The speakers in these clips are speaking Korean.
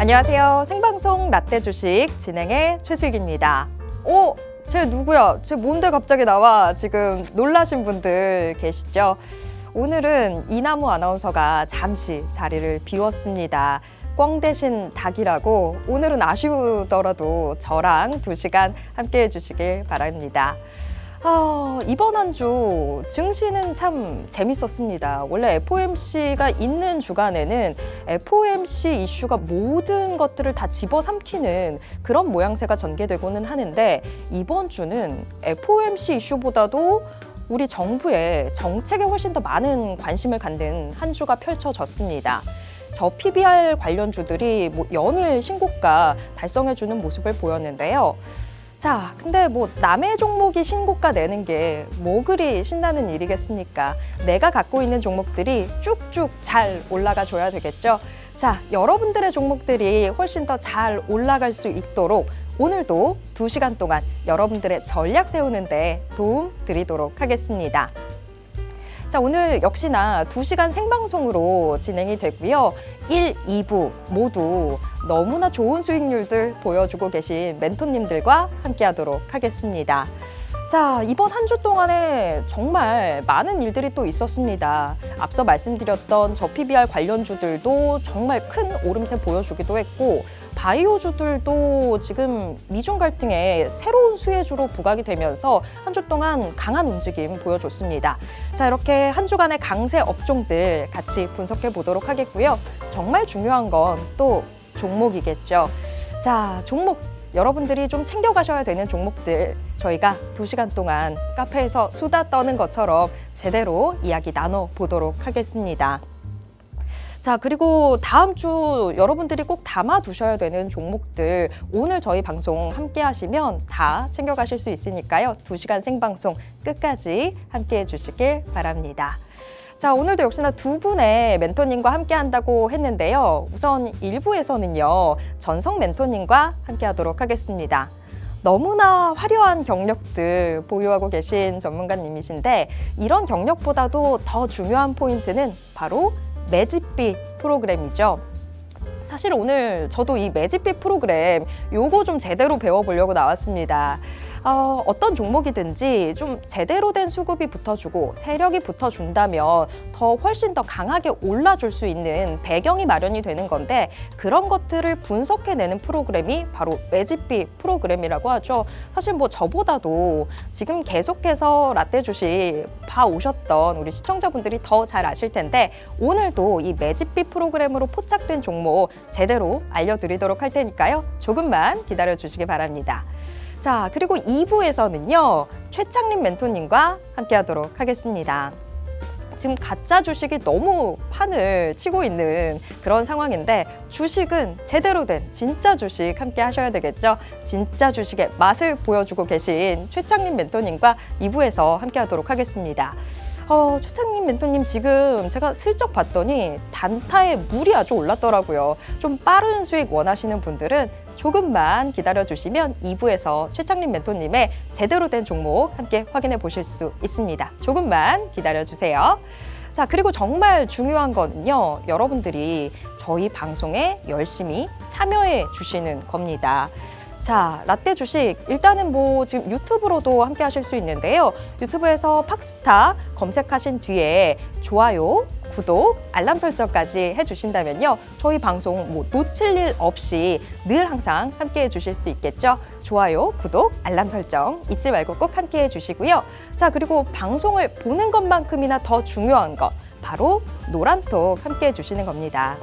안녕하세요. 생방송 라떼 주식 진행의 최슬기입니다. 쟤 누구야? 쟤 뭔데 갑자기 나와? 지금 놀라신 분들 계시죠? 오늘은 이나무 아나운서가 잠시 자리를 비웠습니다. 꽝 대신 닭이라고 오늘은 아쉬우더라도 저랑 2시간 함께 해주시길 바랍니다. 이번 한 주 증시는 참 재밌었습니다. 원래 FOMC가 있는 주간에는 FOMC 이슈가 모든 것들을 다 집어삼키는 그런 모양새가 전개되고는 하는데, 이번 주는 FOMC 이슈보다도 우리 정부의 정책에 훨씬 더 많은 관심을 갖는 한 주가 펼쳐졌습니다. 저 PBR 관련주들이 연일 신고가 달성해주는 모습을 보였는데요. 자, 근데 남의 종목이 신고가 내는 게 뭐 그리 신나는 일이겠습니까? 내가 갖고 있는 종목들이 쭉쭉 잘 올라가 줘야 되겠죠? 자, 여러분들의 종목들이 훨씬 더 잘 올라갈 수 있도록 오늘도 2시간 동안 여러분들의 전략 세우는데 도움 드리도록 하겠습니다. 자, 오늘 역시나 2시간 생방송으로 진행이 되고요. 1, 2부 모두 너무나 좋은 수익률들 보여주고 계신 멘토님들과 함께 하도록 하겠습니다. 자, 이번 한 주 동안에 정말 많은 일들이 또 있었습니다. 앞서 말씀드렸던 저 PBR 관련주들도 정말 큰 오름세 보여주기도 했고, 바이오주들도 지금 미중 갈등에 새로운 수혜주로 부각이 되면서 한 주 동안 강한 움직임 보여줬습니다. 자, 이렇게 한 주간의 강세 업종들 같이 분석해 보도록 하겠고요. 정말 중요한 건 또 종목이겠죠. 자, 종목 여러분들이 좀 챙겨가셔야 되는 종목들, 저희가 2시간 동안 카페에서 수다 떠는 것처럼 제대로 이야기 나눠보도록 하겠습니다. 자, 그리고 다음 주 여러분들이 꼭 담아두셔야 되는 종목들, 오늘 저희 방송 함께 하시면 다 챙겨가실 수 있으니까요. 2시간 생방송 끝까지 함께 해주시길 바랍니다. 자, 오늘도 역시나 2분의 멘토님과 함께 한다고 했는데요. 우선 1부에서는요, 전성 멘토님과 함께 하도록 하겠습니다. 너무나 화려한 경력들 보유하고 계신 전문가님이신데, 이런 경력보다도 더 중요한 포인트는 바로 매집비 프로그램이죠. 사실 오늘 저도 이 매집비 프로그램 요거 좀 제대로 배워보려고 나왔습니다. 어떤 종목이든지 좀 제대로 된 수급이 붙어주고 세력이 붙어준다면 더 훨씬 더 강하게 올라줄 수 있는 배경이 마련이 되는 건데, 그런 것들을 분석해내는 프로그램이 바로 매집비 프로그램이라고 하죠. 사실 저보다도 지금 계속해서 라떼 주식 봐오셨던 우리 시청자분들이 더 잘 아실 텐데, 오늘도 이 매집비 프로그램으로 포착된 종목 제대로 알려드리도록 할 테니까요. 조금만 기다려주시기 바랍니다. 자, 그리고 2부에서는요, 최창림 멘토님과 함께 하도록 하겠습니다. 지금 가짜 주식이 너무 판을 치고 있는 그런 상황인데, 주식은 제대로 된 진짜 주식 함께 하셔야 되겠죠. 진짜 주식의 맛을 보여주고 계신 최창림 멘토님과 2부에서 함께 하도록 하겠습니다. 최창림 멘토님 지금 제가 슬쩍 봤더니 단타에 물이 아주 올랐더라고요. 좀 빠른 수익 원하시는 분들은 조금만 기다려주시면 2부에서 최창림 멘토님의 제대로 된 종목 함께 확인해 보실 수 있습니다. 조금만 기다려주세요. 자, 그리고 정말 중요한 거는요, 여러분들이 저희 방송에 열심히 참여해 주시는 겁니다. 자, 라떼 주식 일단은 지금 유튜브로도 함께 하실 수 있는데요. 유튜브에서 팍스타 검색하신 뒤에 좋아요, 구독, 알람 설정까지 해주신다면요, 저희 방송 놓칠 일 없이 늘 항상 함께 해주실 수 있겠죠. 좋아요, 구독, 알람 설정 잊지 말고 꼭 함께 해주시고요. 자, 그리고 방송을 보는 것만큼이나 더 중요한 것, 바로 노란톡 함께 해주시는 겁니다.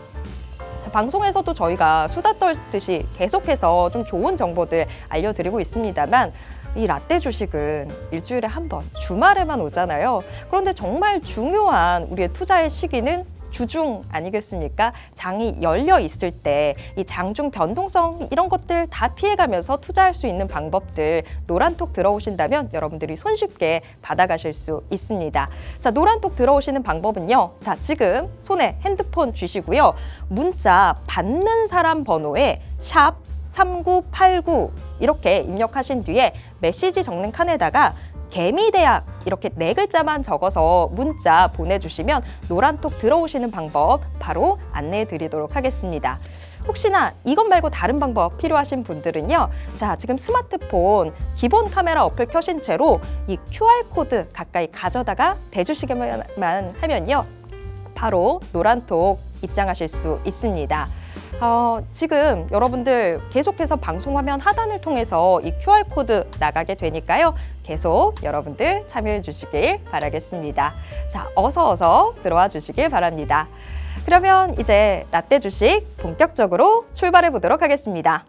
방송에서도 저희가 수다 떨듯이 계속해서 좀 좋은 정보들 알려드리고 있습니다만, 이 라떼 주식은 일주일에 한 번, 주말에만 오잖아요. 그런데 정말 중요한 우리의 투자의 시기는 주중 아니겠습니까? 장이 열려 있을 때 이 장중 변동성 이런 것들 다 피해가면서 투자할 수 있는 방법들, 노란톡 들어오신다면 여러분들이 손쉽게 받아가실 수 있습니다. 자, 노란톡 들어오시는 방법은요, 자, 지금 손에 핸드폰 쥐시고요, 문자 받는 사람 번호에 샵 3989 이렇게 입력하신 뒤에 메시지 적는 칸에다가 개미대학 이렇게 4글자만 적어서 문자 보내주시면 노란톡 들어오시는 방법 바로 안내해 드리도록 하겠습니다. 혹시나 이것 말고 다른 방법 필요하신 분들은요. 자, 지금 스마트폰 기본 카메라 어플 켜신 채로 이 QR코드 가까이 가져다가 대주시기만 하면요. 바로 노란톡 입장하실 수 있습니다. 지금 여러분들 계속해서 방송 화면 하단을 통해서 이 QR코드 나가게 되니까요. 계속 여러분들 참여해 주시길 바라겠습니다. 자, 어서 들어와 주시길 바랍니다. 그러면 이제 라떼 주식 본격적으로 출발해 보도록 하겠습니다.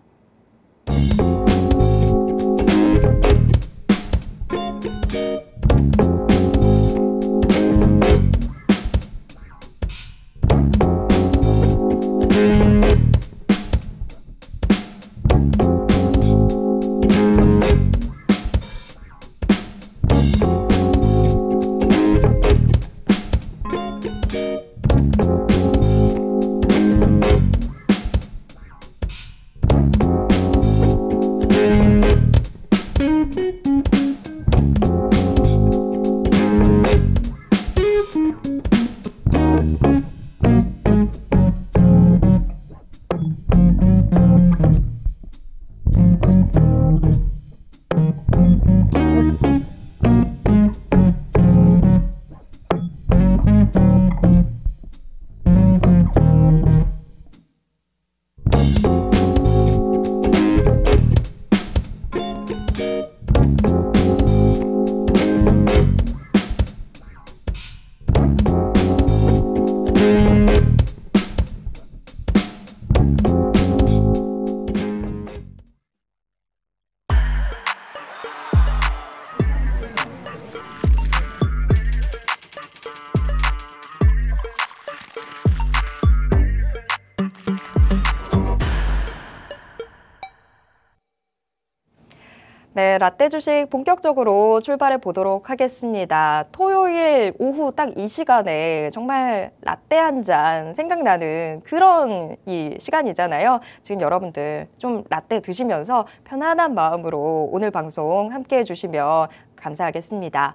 네, 라떼 주식 본격적으로 출발해 보도록 하겠습니다. 토요일 오후 딱 이 시간에 정말 라떼 한 잔 생각나는 그런 이 시간이잖아요. 지금 여러분들 좀 라떼 드시면서 편안한 마음으로 오늘 방송 함께 해주시면 감사하겠습니다.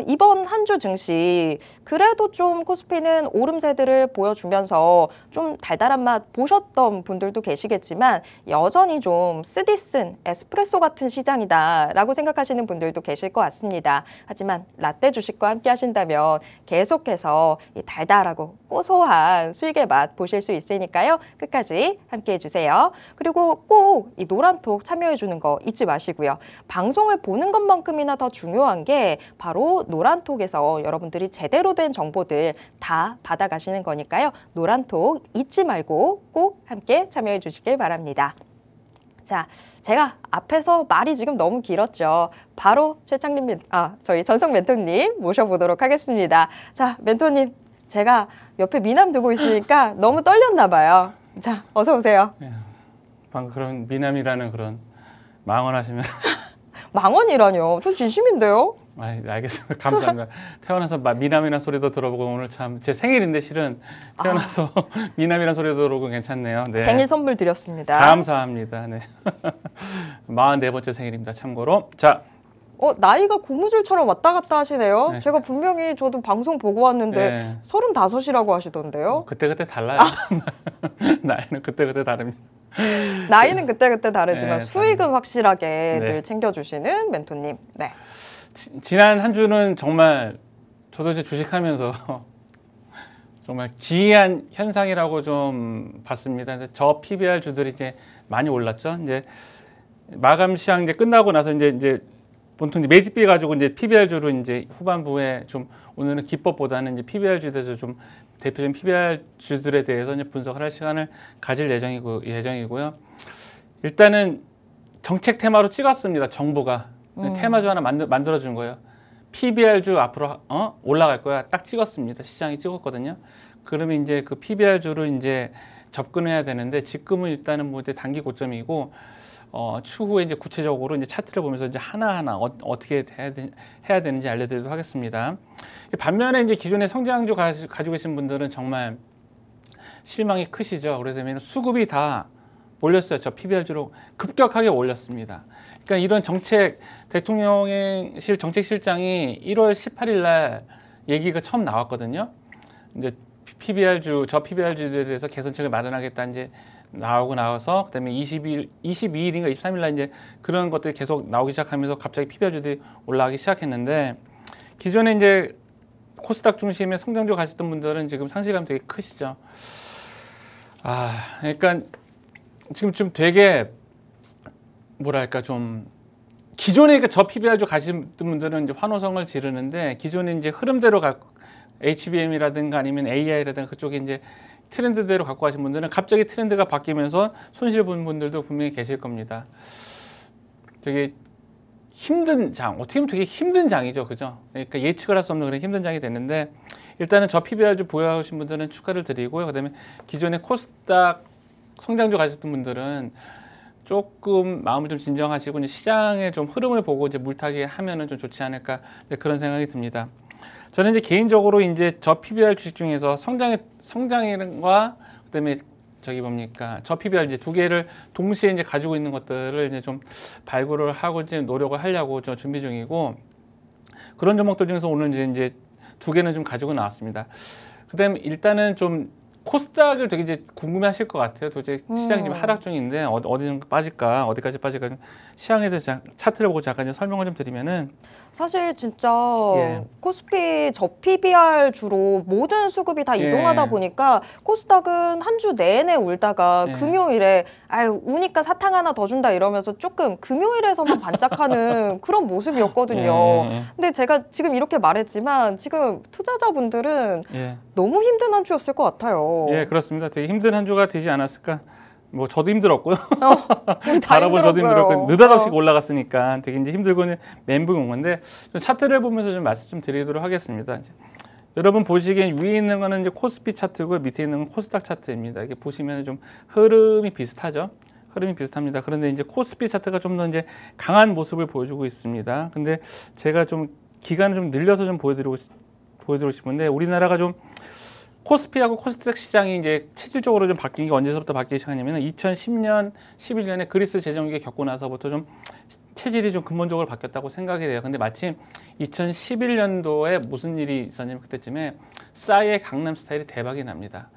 이번 한 주 증시 그래도 좀 코스피는 오름세들을 보여주면서 좀 달달한 맛 보셨던 분들도 계시겠지만 여전히 좀 쓰디쓴 에스프레소 같은 시장이다라고 생각하시는 분들도 계실 것 같습니다. 하지만 라떼 주식과 함께 하신다면 계속해서 이 달달하고 고소한 수익의 맛 보실 수 있으니까요. 끝까지 함께 해주세요. 그리고 꼭 이 노란톡 참여해주는 거 잊지 마시고요. 방송을 보는 것만큼이나 더 중요한 게 바로 노란톡에서 여러분들이 제대로 된 정보들 다 받아가시는 거니까요. 노란톡 잊지 말고 꼭 함께 참여해 주시길 바랍니다. 자, 제가 앞에서 말이 지금 너무 길었죠. 바로 저희 전성 멘토님 모셔보도록 하겠습니다. 자, 멘토님, 제가 옆에 미남 두고 있으니까 너무 떨렸나 봐요. 자, 어서 오세요. 방금 그런 미남이라는 그런 망언하시면 망언이라뇨? 저 진심인데요? 알겠습니다. 감사합니다. 태어나서 미남이라는 소리도 들어보고 오늘 참 제 생일인데 실은 태어나서 미남이라는 소리도 들어보고 괜찮네요. 네. 생일 선물 드렸습니다. 감사합니다. 네. 44번째 생일입니다. 참고로. 자. 나이가 고무줄처럼 왔다 갔다 하시네요. 네. 제가 분명히 저도 방송 보고 왔는데 네. 35이라고 하시던데요. 그때그때 달라요. 나이는 그때그때 다릅니다. 나이는 그때그때 다르지만 네, 수익은 확실하게 네. 늘 챙겨주시는 멘토님. 네. 지난 한 주는 정말 저도 이제 주식하면서 정말 기이한 현상이라고 좀 봤습니다. 저 PBR 주들이 이제 많이 올랐죠. 이제 마감 시황 이제 끝나고 나서 이제 보통 매집비 가지고 이제 PBR 주로 이제 후반부에 좀 오늘은 기법보다는 이제 PBR 주에서 좀 대표적인 PBR 주들에 대해서 이제 분석을 할 시간을 가질 예정이고요. 일단은 정책 테마로 찍었습니다. 정부가 테마주 하나 만들어 준 거예요. PBR 주 앞으로 올라갈 거야. 딱 찍었습니다. 시장이 찍었거든요. 그러면 이제 그 PBR 주로 이제 접근해야 되는데 지금은 일단은 뭐 단기 고점이고. 추후에 이제 구체적으로 이제 차트를 보면서 이제 하나하나 어떻게 해야 되는지 알려드리도록 하겠습니다. 반면에 이제 기존의 성장주 가지고 계신 분들은 정말 실망이 크시죠. 그래서 수급이 다 올렸어요. 저 PBR주로 급격하게 올렸습니다. 그러니까 이런 정책 대통령실 정책실장이 1월 18일 날 얘기가 처음 나왔거든요. 이제 PBR주 저 PBR주에 대해서 개선책을 마련하겠다 이제 나와서 그다음에 22일인가 23일 날 이제 그런 것들이 계속 나오기 시작하면서 갑자기 PBR주들이 올라가기 시작했는데 기존에 이제 코스닥 중심의 성장주 가셨던 분들은 지금 상실감이 되게 크시죠. 그러니까 지금 좀 되게 뭐랄까 좀 기존에 저 PBR주 가신 분들은 이제 환호성을 지르는데 기존에 이제 흐름대로 HBM이라든가 아니면 AI라든가 그쪽에 이제 트렌드대로 갖고 가신 분들은 갑자기 트렌드가 바뀌면서 손실 본 분들도 분명히 계실 겁니다. 되게 힘든 장, 어떻게 보면 되게 힘든 장이죠, 그죠? 그러니까 예측을 할 수 없는 그런 힘든 장이 됐는데 일단은 저 PBR주 보유하신 분들은 축하를 드리고요. 그다음에 기존에 코스닥 성장주 가셨던 분들은 조금 마음을 좀 진정하시고 이제 시장의 좀 흐름을 보고 이제 물타기 하면은 좀 좋지 않을까 그런 생각이 듭니다. 저는 이제 개인적으로 이제 저 PBR 주식 중에서 성장과 그다음에 저기 뭡니까 저 PBR 이제 두 개를 동시에 이제 가지고 있는 것들을 이제 좀 발굴을 하고 이제 노력을 하려고 저 준비 중이고 그런 종목들 중에서 오늘 이제 두 개는 좀 가지고 나왔습니다. 그다음에 일단은 좀 코스닥을 되게 이제 궁금해하실 것 같아요. 도대체 시장이 지금 하락 중인데 어디 정도 빠질까, 어디까지 빠질까 시장에 대해서 차트를 보고 잠깐 설명을 좀 드리면은 사실 진짜 예. 코스피 저 PBR 주로 모든 수급이 다 이동하다 보니까 코스닥은 한 주 내내 울다가 금요일에 아유 우니까 사탕 하나 더 준다 이러면서 조금 금요일에서만 반짝하는 그런 모습이었거든요. 근데 제가 지금 이렇게 말했지만 지금 투자자분들은 너무 힘든 한 주였을 것 같아요. 예, 그렇습니다. 되게 힘든 한 주가 되지 않았을까. 뭐 저도 힘들었고요. 우리 다 바라본 저도 힘들었고 느닷없이 힘들었어요. 올라갔으니까 되게 이제 힘들고 멘붕이 온 건데 차트를 보면서 좀 말씀 좀 드리도록 하겠습니다. 이제 여러분 보시기엔 위에 있는 거는 이제 코스피 차트고 밑에 있는 건 코스닥 차트입니다. 이게 보시면 좀 흐름이 비슷하죠. 흐름이 비슷합니다. 그런데 이제 코스피 차트가 좀 더 이제 강한 모습을 보여주고 있습니다. 근데 제가 좀 기간을 좀 늘려서 좀 보여드리고 싶은데 우리나라가 좀 코스피하고 코스닥 시장이 이제 체질적으로 좀 바뀐 게 언제서부터 바뀌기 시작하냐면 2010년, 11년에 그리스 재정위기 겪고 나서부터 좀 체질이 좀 근본적으로 바뀌었다고 생각이 돼요. 근데 마침 2011년도에 무슨 일이 있었냐면 그때쯤에 싸이의 강남 스타일이 대박이 납니다.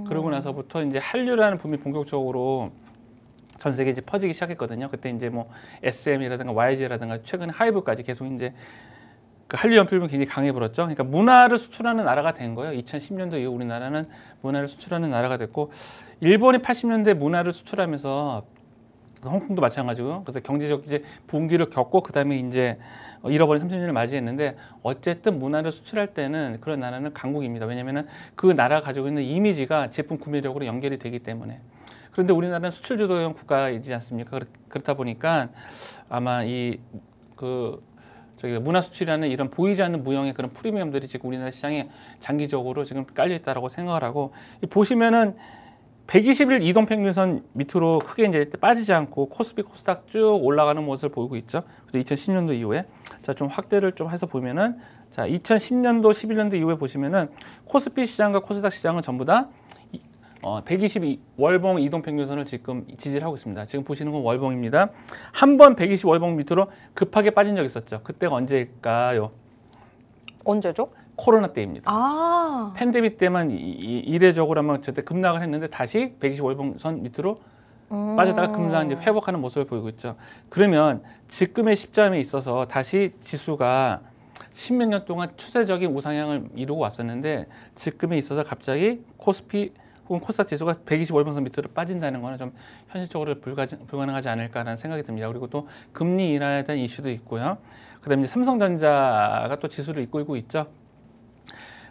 그러고 나서부터 이제 한류라는 붐이 본격적으로 전 세계에 이제 퍼지기 시작했거든요. 그때 이제 뭐 SM이라든가 YG라든가 최근에 하이브까지 계속 이제 그 한류 연필은 굉장히 강해 불었죠. 그러니까 문화를 수출하는 나라가 된 거예요. 2010년도 이후 우리나라는 문화를 수출하는 나라가 됐고 일본이 80년대 문화를 수출하면서 홍콩도 마찬가지고요. 그래서 경제적 이제 붕괴를 겪고 그다음에 이제 잃어버린 30년을 맞이했는데 어쨌든 문화를 수출할 때는 그런 나라는 강국입니다. 왜냐하면 그 나라가 가지고 있는 이미지가 제품 구매력으로 연결이 되기 때문에. 그런데 우리나라는 수출 주도형 국가이지 않습니까? 그렇다 보니까 아마 저기 문화 수출이라는 이런 보이지 않는 무형의 그런 프리미엄들이 지금 우리나라 시장에 장기적으로 지금 깔려 있다라고 생각을 하고 보시면은 120일 이동 평균선 밑으로 크게 이제 빠지지 않고 코스피 코스닥 쭉 올라가는 모습을 보이고 있죠. 그래서 2010년도 이후에 자 좀 확대를 좀 해서 보면은 자 2010년도 11년도 이후에 보시면은 코스피 시장과 코스닥 시장은 전부 다 120 월봉 이동 평균선을 지금 지지를 하고 있습니다. 지금 보시는 건 월봉입니다. 한 번 120 월봉 밑으로 급하게 빠진 적이 있었죠. 그때가 언제일까요? 언제죠? 코로나 때입니다. 아. 팬데믹 때만 이례적으로 한번 저때 급락을 했는데 다시 120 월봉선 밑으로 빠졌다가 급락 이제 회복하는 모습을 보이고 있죠. 그러면 지금의 시점에 있어서 다시 지수가 십몇 년 동안 추세적인 우상향을 이루고 왔었는데 지금에 있어서 갑자기 코스피 혹은 코스닥 지수가 120 월봉선 밑으로 빠진다는 거는 좀 현실적으로 불가능하지 않을까라는 생각이 듭니다. 그리고 또 금리 인하에 대한 이슈도 있고요. 그다음에 이제 삼성전자가 또 지수를 이끌고 있죠.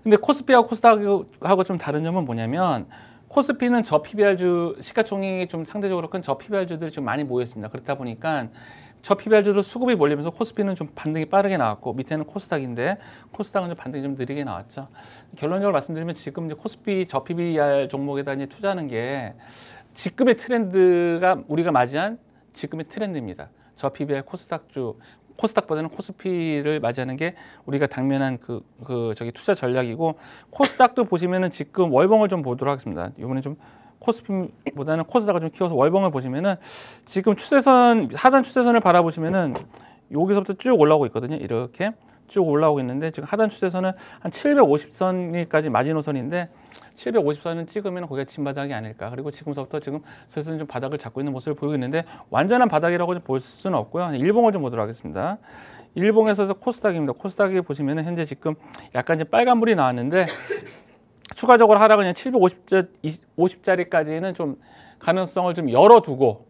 근데 코스피하고 코스닥하고 좀 다른 점은 뭐냐면 코스피는 저 PBR주 시가총액이 좀 상대적으로 큰 저 PBR주들이 좀 많이 모여 있습니다. 그렇다 보니까 저 PBR주로 수급이 몰리면서 코스피는 좀 반등이 빠르게 나왔고 밑에는 코스닥인데 코스닥은 좀 반등이 좀 느리게 나왔죠. 결론적으로 말씀드리면 지금 이제 코스피 저 PBR 종목에다 이제 투자하는 게 지금의 트렌드가 우리가 맞이한 지금의 트렌드입니다. 저 PBR 코스닥보다는 코스피를 맞이하는 게 우리가 당면한 저기 투자 전략이고 코스닥도 보시면은 지금 월봉을 좀 보도록 하겠습니다. 이번에 좀 코스피보다는 코스닥을 좀 키워서 월봉을 보시면은 지금 하단 추세선을 바라보시면은 여기서부터 쭉 올라오고 있거든요. 이렇게 쭉 올라오고 있는데 지금 하단 추세선은 한 750선까지 마지노선인데 750선은 찍으면 거기가 진바닥이 아닐까. 그리고 지금부터 지금 슬슬 좀 바닥을 잡고 있는 모습을 보이고 있는데 완전한 바닥이라고 좀 볼 수는 없고요. 일봉을 좀 보도록 하겠습니다. 일봉에서 코스닥입니다. 코스닥에 보시면은 현재 지금 약간 이제 빨간불이 나왔는데 추가적으로 하락은 그냥 750짜리까지는 좀 가능성을 좀 열어두고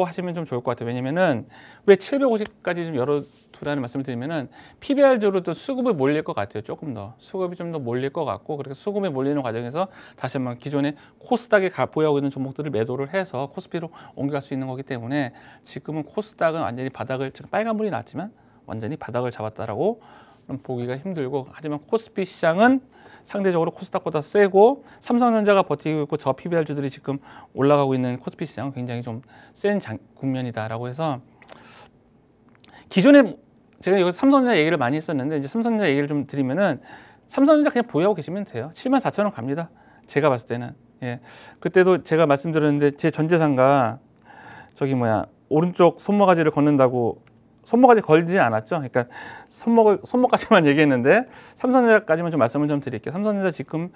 하시면 좀 좋을 것 같아요. 왜냐면은 왜 750까지 좀 열어두라는 말씀을 드리면은 PBR주로 또 수급이 몰릴 것 같아요. 조금 더 수급이 좀 더 몰릴 것 같고 그렇게 수급이 몰리는 과정에서 다시 한번 기존에 코스닥에 보유하고 있는 종목들을 매도를 해서 코스피로 옮겨갈 수 있는 거기 때문에 지금은 코스닥은 완전히 바닥을 지금 빨간불이 났지만 완전히 바닥을 잡았다라고 보기가 힘들고 하지만 코스피 시장은 상대적으로 코스닥보다 세고 삼성전자가 버티고 있고 저 PBR주들이 지금 올라가고 있는 코스피 시장은 굉장히 좀 센 국면이다라고 해서 기존에 제가 여기 삼성전자 얘기를 많이 했었는데 이제 삼성전자 얘기를 좀 드리면은 삼성전자 그냥 보유하고 계시면 돼요. 74,000원 갑니다. 제가 봤을 때는 예 그때도 제가 말씀드렸는데 제 전 재산과 오른쪽 손모가지를 걷는다고 손목까지 걸지 않았죠. 그러니까 손목까지만 얘기했는데 삼성전자까지만 좀 말씀을 좀 드릴게요. 삼성전자 지금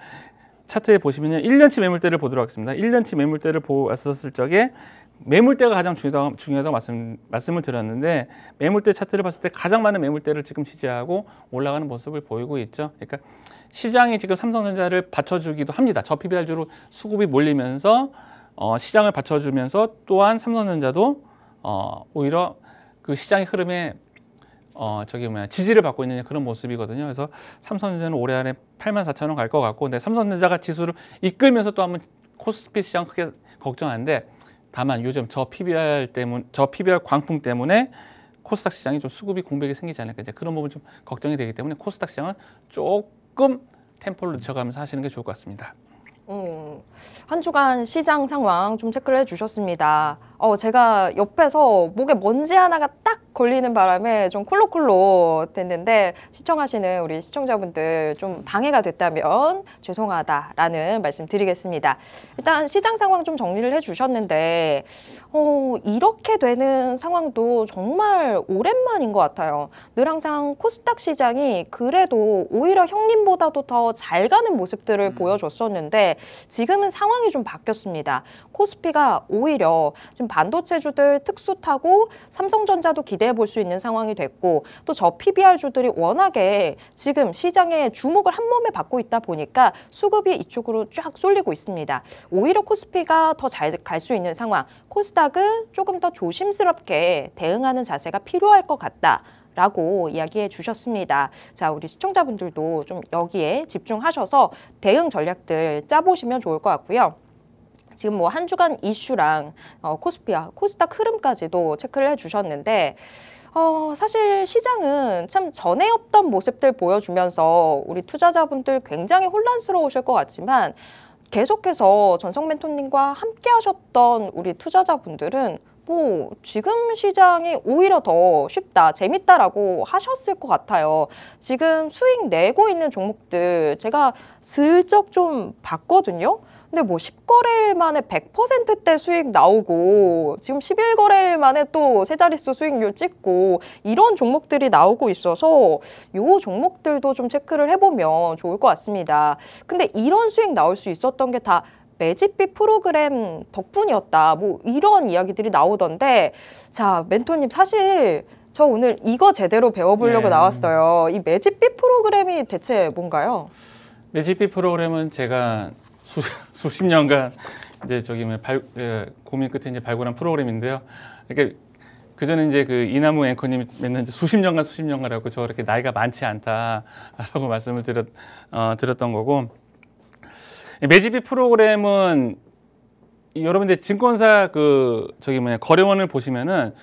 차트에 보시면요. 1년치 매물대를 보도록 하겠습니다. 1년치 매물대를 보았었을 적에 매물대가 가장 중요하다고 말씀을 드렸는데 매물대 차트를 봤을 때 가장 많은 매물대를 지금 지지하고 올라가는 모습을 보이고 있죠. 그러니까 시장이 지금 삼성전자를 받쳐주기도 합니다. 저 PBR주로 수급이 몰리면서 시장을 받쳐주면서 또한 삼성전자도 오히려 그 시장의 흐름에 지지를 받고 있는 그런 모습이거든요. 그래서 삼성전자는 올해 안에 84,000원 갈 것 같고, 근데 삼성전자가 지수를 이끌면서 또 한번 코스피 시장 크게 걱정하는데, 다만 요즘 저 PBR 광풍 때문에 코스닥 시장이 좀 수급이 공백이 생기지 않을까, 이제 그런 부분 좀 걱정이 되기 때문에 코스닥 시장은 조금 템포를 늦춰가면서 하시는 게 좋을 것 같습니다. 한 주간 시장 상황 좀 체크를 해주셨습니다. 제가 옆에서 목에 먼지 하나가 딱 걸리는 바람에 좀 콜록콜록 됐는데 시청하시는 우리 시청자분들 좀 방해가 됐다면 죄송하다라는 말씀 드리겠습니다. 일단 시장 상황 좀 정리를 해주셨는데 이렇게 되는 상황도 정말 오랜만인 것 같아요. 늘 항상 코스닥 시장이 그래도 오히려 형님보다도 더 잘 가는 모습들을 보여줬었는데 지금은 상황이 좀 바뀌었습니다. 코스피가 오히려 지금 반도체주들 특수 타고 삼성전자도 기대해 볼 수 있는 상황이 됐고 또 저 PBR주들이 워낙에 지금 시장에 주목을 한 몸에 받고 있다 보니까 수급이 이쪽으로 쫙 쏠리고 있습니다. 오히려 코스피가 더 잘 갈 수 있는 상황, 코스닥은 조금 더 조심스럽게 대응하는 자세가 필요할 것 같다. 라고 이야기해 주셨습니다. 자, 우리 시청자분들도 좀 여기에 집중하셔서 대응 전략들 짜보시면 좋을 것 같고요. 지금 뭐 한 주간 이슈랑 코스피와 코스닥 흐름까지도 체크를 해주셨는데 사실 시장은 참 전에 없던 모습들 보여주면서 우리 투자자분들 굉장히 혼란스러우실 것 같지만 계속해서 전성 멘토님과 함께 하셨던 우리 투자자분들은 뭐 지금 시장이 오히려 더 쉽다, 재밌다라고 하셨을 것 같아요. 지금 수익 내고 있는 종목들 제가 슬쩍 좀 봤거든요. 근데 뭐 10거래일 만에 100%대 수익 나오고 지금 11거래일 만에 또 세 자릿수 수익률 찍고 이런 종목들이 나오고 있어서 요 종목들도 좀 체크를 해보면 좋을 것 같습니다. 근데 이런 수익 나올 수 있었던 게 다 매집비 프로그램 덕분이었다. 뭐 이런 이야기들이 나오던데 자, 멘토님 사실 저 오늘 이거 제대로 배워보려고 나왔어요. 이 매집비 프로그램이 대체 뭔가요? 매집비 프로그램은 제가 수십 년간 이제 고민 끝에 이제 발굴한 프로그램인데요. 그러니까 그 전에 이제 그 이나무 앵커님이 맨날 수십 년간 하고 저 이렇게 나이가 많지 않다라고 말씀을 드렸던 거고. 매집비 프로그램은 여러분들 증권사 거래원을 보시면은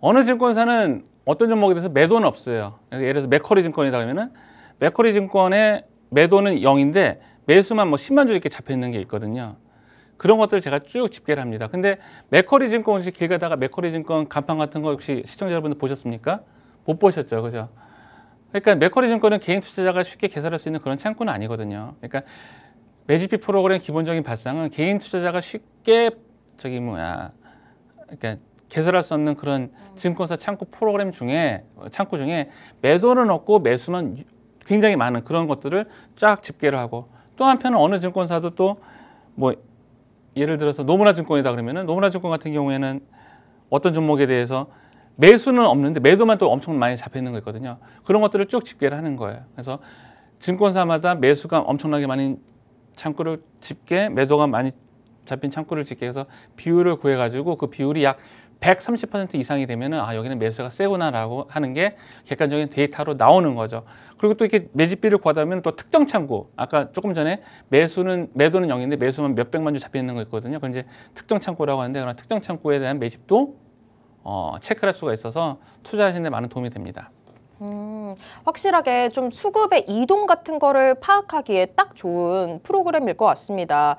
어느 증권사는 어떤 종목에 대해서 매도는 없어요. 예를 들어서 맥쿼리 증권이다 그러면은 맥쿼리 증권의 매도는 0인데 매수만 뭐 10만 주 이렇게 잡혀 있는 게 있거든요. 그런 것들을 제가 쭉 집계를 합니다. 근데 맥쿼리 증권 혹시 길 가다가 맥쿼리 증권 간판 같은 거 혹시 시청자 여러분들 보셨습니까? 못 보셨죠, 그죠? 그러니까 맥쿼리 증권은 개인 투자자가 쉽게 개설할 수 있는 그런 창구는 아니거든요. 그러니까 매집비 프로그램 기본적인 발상은 개인 투자자가 쉽게 그러니까 개설할 수 없는 그런 증권사 창구 중에 매도는 없고 매수만 굉장히 많은 그런 것들을 쫙 집계를 하고, 또 한편은 어느 증권사도 또 뭐 예를 들어서 노무라 증권이다 그러면은 노무라 증권 같은 경우에는 어떤 종목에 대해서 매수는 없는데 매도만 또 엄청 많이 잡혀 있는 거 있거든요. 그런 것들을 쭉 집계를 하는 거예요. 그래서 증권사마다 매수가 엄청나게 많은 창구를 집계, 매도가 많이 잡힌 창구를 집계 해서 비율을 구해가지고 그 비율이 약 130% 이상이 되면은 여기는 매수가 세구나라고 하는 게 객관적인 데이터로 나오는 거죠. 그리고 또 이렇게 매집비를 구하다 보면 또 특정 창구, 아까 조금 전에 매도는 0인데 매수만 몇백만 주 잡혀 있는 거 있거든요. 그건 이제 특정 창구라고 하는데, 그런 특정 창구에 대한 매집도 체크할 수가 있어서 투자하시는 데 많은 도움이 됩니다. 확실하게 좀 수급의 이동 같은 거를 파악하기에 딱 좋은 프로그램일 것 같습니다.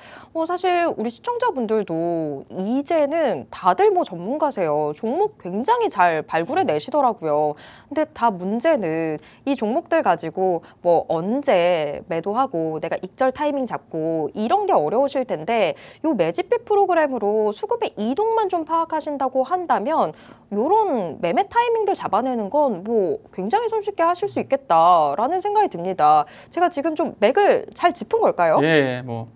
사실 우리 시청자분들도 이제는 다들 뭐 전문가세요. 종목 굉장히 잘 발굴해 내시더라고요. 근데 다 문제는 이 종목들 가지고 뭐 언제 매도하고 내가 익절 타이밍 잡고 이런 게 어려우실 텐데, 요 매집비 프로그램으로 수급의 이동만 좀 파악하신다고 한다면 요런 매매 타이밍들 잡아내는 건 뭐 굉장히 손쉽게 하실 수 있겠다라는 생각이 듭니다. 제가 지금 좀 맥을 잘 짚은 걸까요? 예, 뭐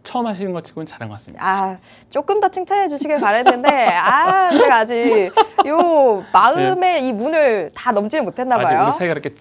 처음 하시는 것 치고는 잘한 것 같습니다. 조금 더 칭찬해 주시길 바랬는데 제가 아직 요 마음의 이 문을 다 넘지는 못했나 봐요. 아직 우리 사이가 그렇게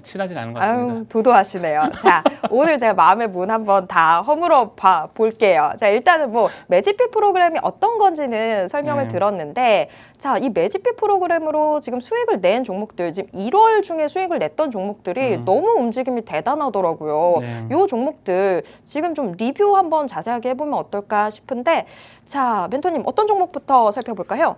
친하진 않은 것 같습니다. 도도하시네요. 자, 오늘 제가 마음의 문 한번 다 허물어 봐 볼게요. 자, 일단은 뭐 매집비 프로그램이 어떤 건지는 설명을 들었는데, 자, 이 매집비 프로그램으로 지금 수익을 낸 종목들, 지금 1월 중에 수익을 냈던 종목들이 너무 움직임이 대단하더라고요. 요 종목들 지금 좀 리뷰 한번 자세하게 해보면 어떨까 싶은데, 자, 멘토님 어떤 종목부터 살펴볼까요?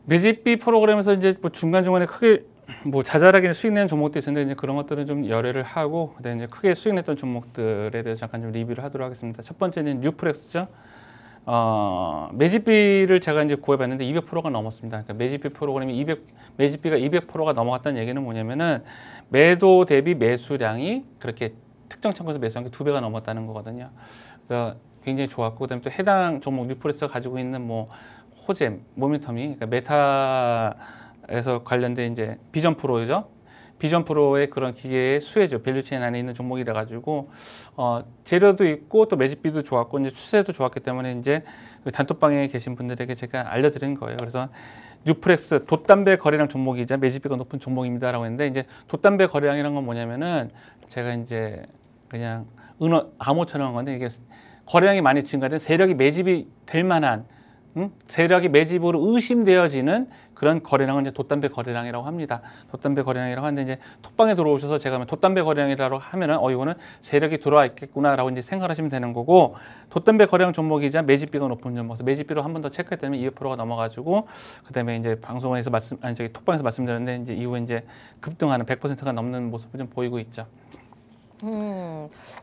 매집비 프로그램에서 이제 뭐 중간중간에 크게 뭐 자잘하게 수익 내는 종목도 있었는데, 이제 그런 것들은 좀 열애를 하고, 그다음에 이제 크게 수익 냈던 종목들에 대해서 잠깐 좀 리뷰를 하도록 하겠습니다. 첫 번째는 뉴프렉스죠. 매집비를 제가 이제 구해봤는데 200%가 넘었습니다. 그러니까 매집비 프로그램이 매집비가 200%가 넘어갔다는 얘기는 뭐냐면은 매도 대비 매수량이 그렇게 특정 창구에서 매수한 게 2배가 넘었다는 거거든요. 그래서 굉장히 좋았고, 그다음에 또 해당 종목 뉴프렉스가 가지고 있는 뭐 호잼, 모멘텀이, 그러니까 메타에서 관련된 이제 비전 프로죠. 비전 프로의 그런 기계의 수혜죠. 밸류체인 안에 있는 종목이라 가지고 재료도 있고 또 매집비도 좋았고 이제 추세도 좋았기 때문에 이제 그 단톡방에 계신 분들에게 제가 알려드린 거예요. 그래서 뉴프렉스 돛담배 거래량 종목이자 매집비가 높은 종목입니다라고 했는데, 이제 돛담배 거래량이란 건 뭐냐면은 제가 이제 그냥 암호처럼 한 건데, 이게 거래량이 많이 증가된 세력이 매집이 될 만한 세력이 매집으로 의심되어지는 그런 거래량은 이제 돛담배 거래량이라고 합니다. 돛담배 거래량이라고 하는데, 이제 톡방에 들어오셔서 제가 돛담배 거래량이라고 하면은 이거는 세력이 들어와 있겠구나라고 이제 생각하시면 되는 거고, 돛담배 거래량 종목이자 매집비가 높은 종목, 매집비로 한 번 더 체크했더니 200%가 넘어가지고, 그다음에 이제 방송에서 톡방에서 말씀드렸는데, 이제 이후에 이제 급등하는 100%가 넘는 모습을 좀 보이고 있죠.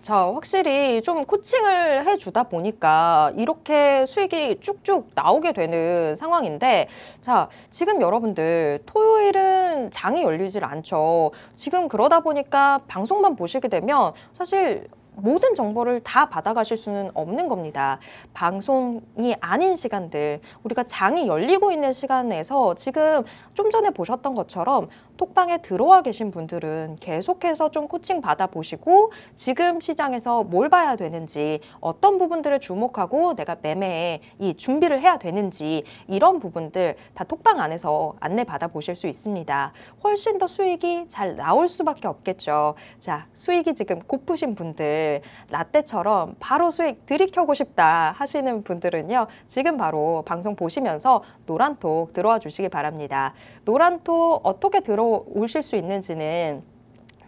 자, 확실히 좀 코칭을 해주다 보니까 이렇게 수익이 쭉쭉 나오게 되는 상황인데, 자, 지금 여러분들 토요일은 장이 열리질 않죠. 지금 그러다 보니까 방송만 보시게 되면 사실 모든 정보를 다 받아가실 수는 없는 겁니다. 방송이 아닌 시간들, 우리가 장이 열리고 있는 시간에서 지금 좀 전에 보셨던 것처럼 톡방에 들어와 계신 분들은 계속해서 좀 코칭 받아보시고, 지금 시장에서 뭘 봐야 되는지, 어떤 부분들을 주목하고 내가 매매에 이 준비를 해야 되는지, 이런 부분들 다 톡방 안에서 안내 받아보실 수 있습니다. 훨씬 더 수익이 잘 나올 수밖에 없겠죠. 자, 수익이 지금 고프신 분들, 라떼처럼 바로 수익 들이켜고 싶다 하시는 분들은요, 지금 바로 방송 보시면서 노란톡 들어와 주시기 바랍니다. 노란톡 어떻게 들어오실 수 있는지는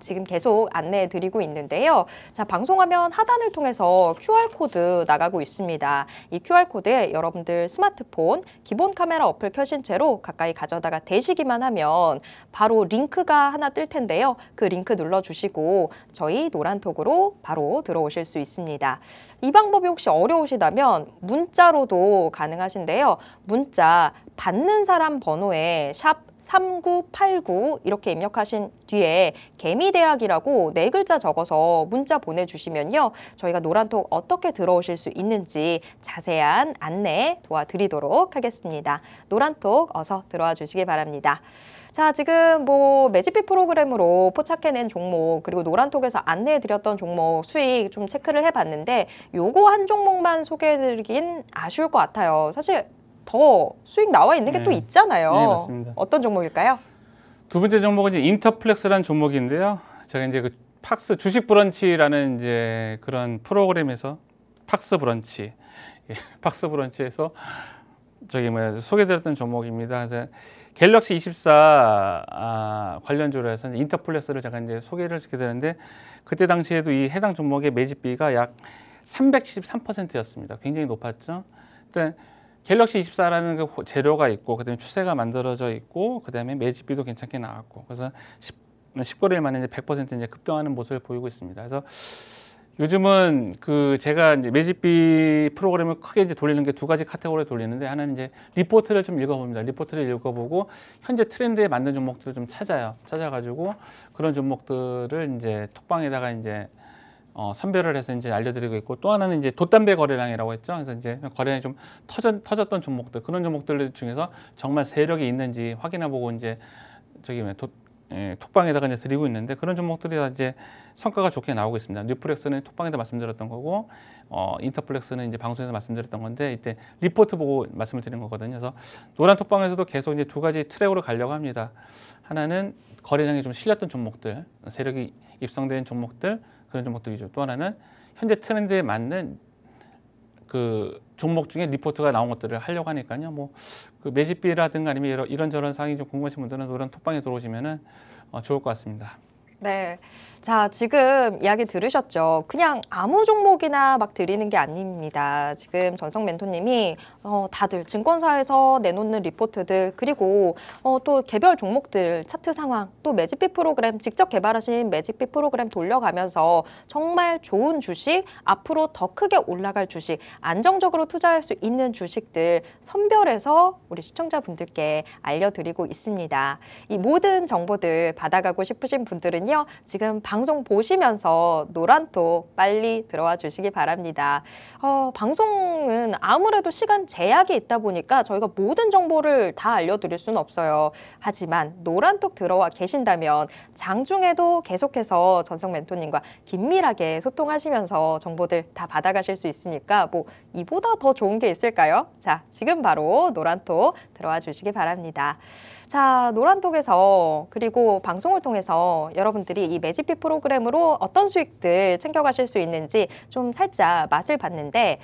지금 계속 안내해 드리고 있는데요. 자, 방송화면 하단을 통해서 QR코드 나가고 있습니다. 이 QR코드에 여러분들 스마트폰 기본 카메라 어플 켜신 채로 가까이 가져다가 대시기만 하면 바로 링크가 하나 뜰 텐데요. 그 링크 눌러주시고 저희 노란톡으로 바로 들어오실 수 있습니다. 이 방법이 혹시 어려우시다면 문자로도 가능하신데요. 문자 받는 사람 번호에 샵 3989 이렇게 입력하신 뒤에 개미대학이라고 4글자 적어서 문자 보내주시면요. 저희가 노란톡 어떻게 들어오실 수 있는지 자세한 안내 도와드리도록 하겠습니다. 노란톡 어서 들어와 주시기 바랍니다. 자, 지금 뭐 매직비 프로그램으로 포착해낸 종목 그리고 노란톡에서 안내해드렸던 종목 수익 좀 체크를 해봤는데 요거 한 종목만 소개해드리긴 아쉬울 것 같아요. 사실 더 수익 나와 있는 게 또 있잖아요. 네, 맞습니다. 어떤 종목일까요? 두 번째 종목은 이제 인터플렉스라는 종목인데요. 제가 이제 그 팍스 주식 브런치라는 이제 그런 프로그램에서 팍스 브런치, 팍스 브런치에서 소개드렸던 종목입니다. 그래서 갤럭시 24 관련주로 해서 인터플렉스를 제가 이제 소개를 시켜드렸는데 그때 당시에도 이 해당 종목의 매집비가 약 373%였습니다. 굉장히 높았죠. 일단 갤럭시 24라는 그 재료가 있고 그다음에 추세가 만들어져 있고 그다음에 매집비도 괜찮게 나왔고 그래서 19일 만에 이제 100% 이제 급등하는 모습을 보이고 있습니다. 그래서 요즘은 그 제가 이제 매집비 프로그램을 크게 이제 돌리는 게 두 가지 카테고리에 돌리는데 하나는 이제 리포트를 좀 읽어봅니다. 리포트를 읽어보고 현재 트렌드에 맞는 종목들을 좀 찾아가지고 그런 종목들을 이제 톡방에다가 이제 선별을 해서 이제 알려드리고 있고 또 하나는 이제 돛담배 거래량이라고 했죠. 그래서 이제 거래량이 좀 터졌던 종목들 그런 종목들 중에서 정말 세력이 있는지 확인해보고 이제 톡방에다가 이제 드리고 있는데 그런 종목들이 다 이제 성과가 좋게 나오고 있습니다. 뉴플렉스는 톡방에다 말씀드렸던 거고 인터플렉스는 이제 방송에서 말씀드렸던 건데 이때 리포트 보고 말씀을 드린 거거든요. 그래서 노란 톡방에서도 계속 이제 두 가지 트랙으로 가려고 합니다. 하나는 거래량이 좀 실렸던 종목들, 세력이 입성된 종목들 그런 종목들 위주. 또 하나는 현재 트렌드에 맞는 그 종목 중에 리포트가 나온 것들을 하려고 하니까요. 뭐 그 매집비라든가 아니면 이런저런 사항이 좀 궁금하신 분들은 노란 톡방에 들어오시면은 좋을 것 같습니다. 네. 자, 지금 이야기 들으셨죠? 그냥 아무 종목이나 막 드리는 게 아닙니다. 지금 전성 멘토님이 다들 증권사에서 내놓는 리포트들 그리고 또 개별 종목들 차트 상황 또 매집비 프로그램 직접 개발하신 매집비 프로그램 돌려가면서 정말 좋은 주식 앞으로 더 크게 올라갈 주식 안정적으로 투자할 수 있는 주식들 선별해서 우리 시청자분들께 알려드리고 있습니다. 이 모든 정보들 받아가고 싶으신 분들은요. 지금 방송 보시면서 노란톡 빨리 들어와 주시기 바랍니다. 방송은 아무래도 시간 제약이 있다 보니까 저희가 모든 정보를 다 알려드릴 수는 없어요. 하지만 노란톡 들어와 계신다면 장중에도 계속해서 전성 멘토님과 긴밀하게 소통하시면서 정보들 다 받아가실 수 있으니까 뭐 이보다 더 좋은 게 있을까요? 자, 지금 바로 노란톡 들어와 주시기 바랍니다. 자, 노란톡에서 그리고 방송을 통해서 여러분들이 이 매집비 프로그램으로 어떤 수익들 챙겨가실 수 있는지 좀 살짝 맛을 봤는데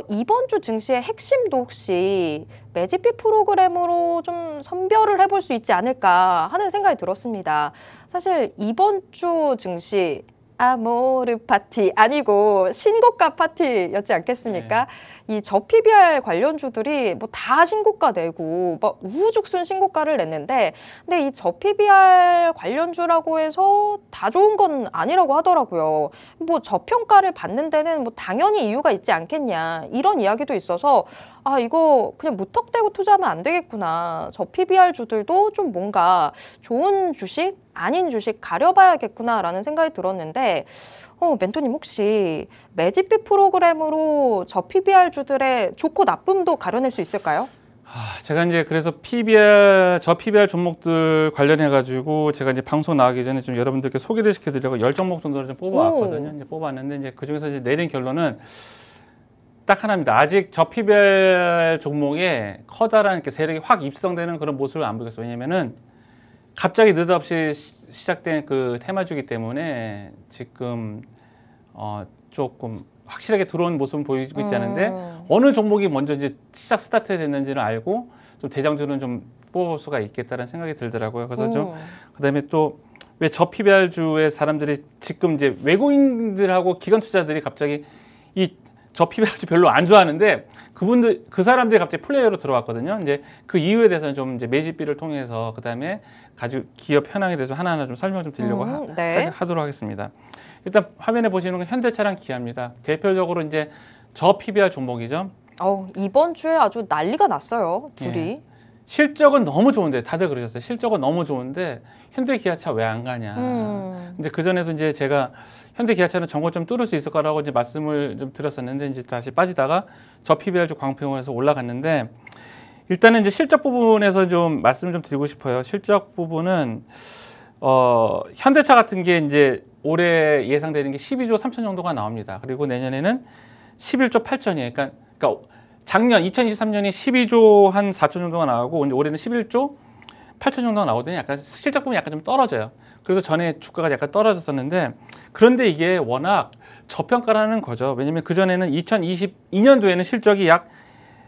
이번 주 증시의 핵심도 혹시 매집비 프로그램으로 좀 선별을 해볼 수 있지 않을까 하는 생각이 들었습니다. 사실 이번 주 증시 아모르 파티 아니고 신고가 파티였지 않겠습니까? 이 저PBR 관련주들이 뭐 다 신고가 내고 막 우후죽순 신고가를 냈는데 근데 이 저PBR 관련주라고 해서 다 좋은 건 아니라고 하더라고요. 뭐 저평가를 받는 데는 뭐 당연히 이유가 있지 않겠냐 이런 이야기도 있어서 아 이거 그냥 무턱대고 투자하면 안 되겠구나. 저PBR 주들도 좀 뭔가 좋은 주식 아닌 주식 가려봐야겠구나라는 생각이 들었는데 멘토님 혹시 매집비 프로그램으로 저PBR 주들의 좋고 나쁨도 가려낼 수 있을까요? 제가 이제 그래서 저PBR 종목들 관련해 가지고 제가 이제 방송 나가기 전에 좀 여러분들께 소개를 시켜드리려고 10종목 정도를 좀 뽑아왔거든요. 이제 뽑았는데 이제 그 중에서 이제 내린 결론은 딱 하나입니다. 아직 저PBR 종목에 커다란 세력이 확 입성되는 그런 모습을 안 보겠어요. 왜냐면은 갑자기 느닷없이 시작된 그 테마주기 때문에 지금 조금 확실하게 들어온 모습은 보이고 있지 않은데 어느 종목이 먼저 이제 시작 스타트 됐는지는 알고 좀 대장주는 좀 뽑을 수가 있겠다는 생각이 들더라고요. 그래서 좀 그다음에 또 왜 저PBR주의 사람들이 지금 이제 외국인들하고 기관 투자들이 갑자기 이 저PBR주 별로 안 좋아하는데 그 사람들이 갑자기 플레이어로 들어왔거든요. 이제 그 이유에 대해서는 좀 이제 매집비를 통해서 그다음에 가지고 기업 현황에 대해서 하나하나 좀 설명 좀 드리려고 하도록 하겠습니다. 일단 화면에 보시는 건 현대차랑 기아입니다. 대표적으로 이제 저PBR 종목이죠. 이번 주에 아주 난리가 났어요. 둘이. 실적은 너무 좋은데 다들 그러셨어요. 실적은 너무 좋은데 현대 기아차 왜 안 가냐. 이제 그 전에도 이제 제가 현대 기아차는 정고 좀 뚫을 수 있을 거라고 이제 말씀을 좀 드렸었는데 이제 다시 빠지다가 저 PBR주 광평에서 올라갔는데 일단은 이제 실적 부분에서 좀 말씀 좀 드리고 싶어요. 실적 부분은 현대차 같은 게 이제 올해 예상되는 게 12조 3천 정도가 나옵니다. 그리고 내년에는 11조 8천이에요. 그러니까 작년 2023년이 12조 한 4천 정도가 나오고 이제 올해는 11조 8천 정도가 나오더니 약간 실적 부분이 약간 좀 떨어져요. 그래서 전에 주가가 약간 떨어졌었는데 그런데 이게 워낙 저평가라는 거죠. 왜냐면 그전에는 2022년도에는 실적이 약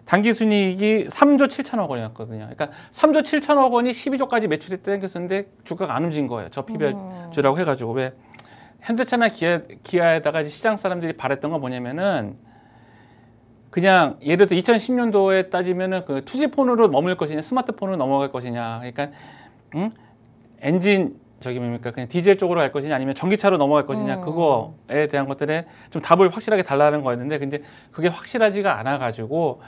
당기순이익이 3조 7천억 원이었거든요. 그러니까 3조 7천억 원이 12조까지 매출이 땡겼었는데 주가가 안 움직인 거예요. 저 PBR주라고 해가지고. 왜 현대차나 기아에다가 시장 사람들이 바랬던 건 뭐냐면은 그냥 예를 들어 2010년도에 따지면은 그 투지폰으로 머물 것이냐 스마트폰으로 넘어갈 것이냐. 그러니까 엔진 저기 뭡니까 그냥 디젤 쪽으로 갈 것이냐 아니면 전기차로 넘어갈 것이냐 그거에 대한 것들에 좀 답을 확실하게 달라는 거였는데 근데 그게 확실하지가 않아 가지고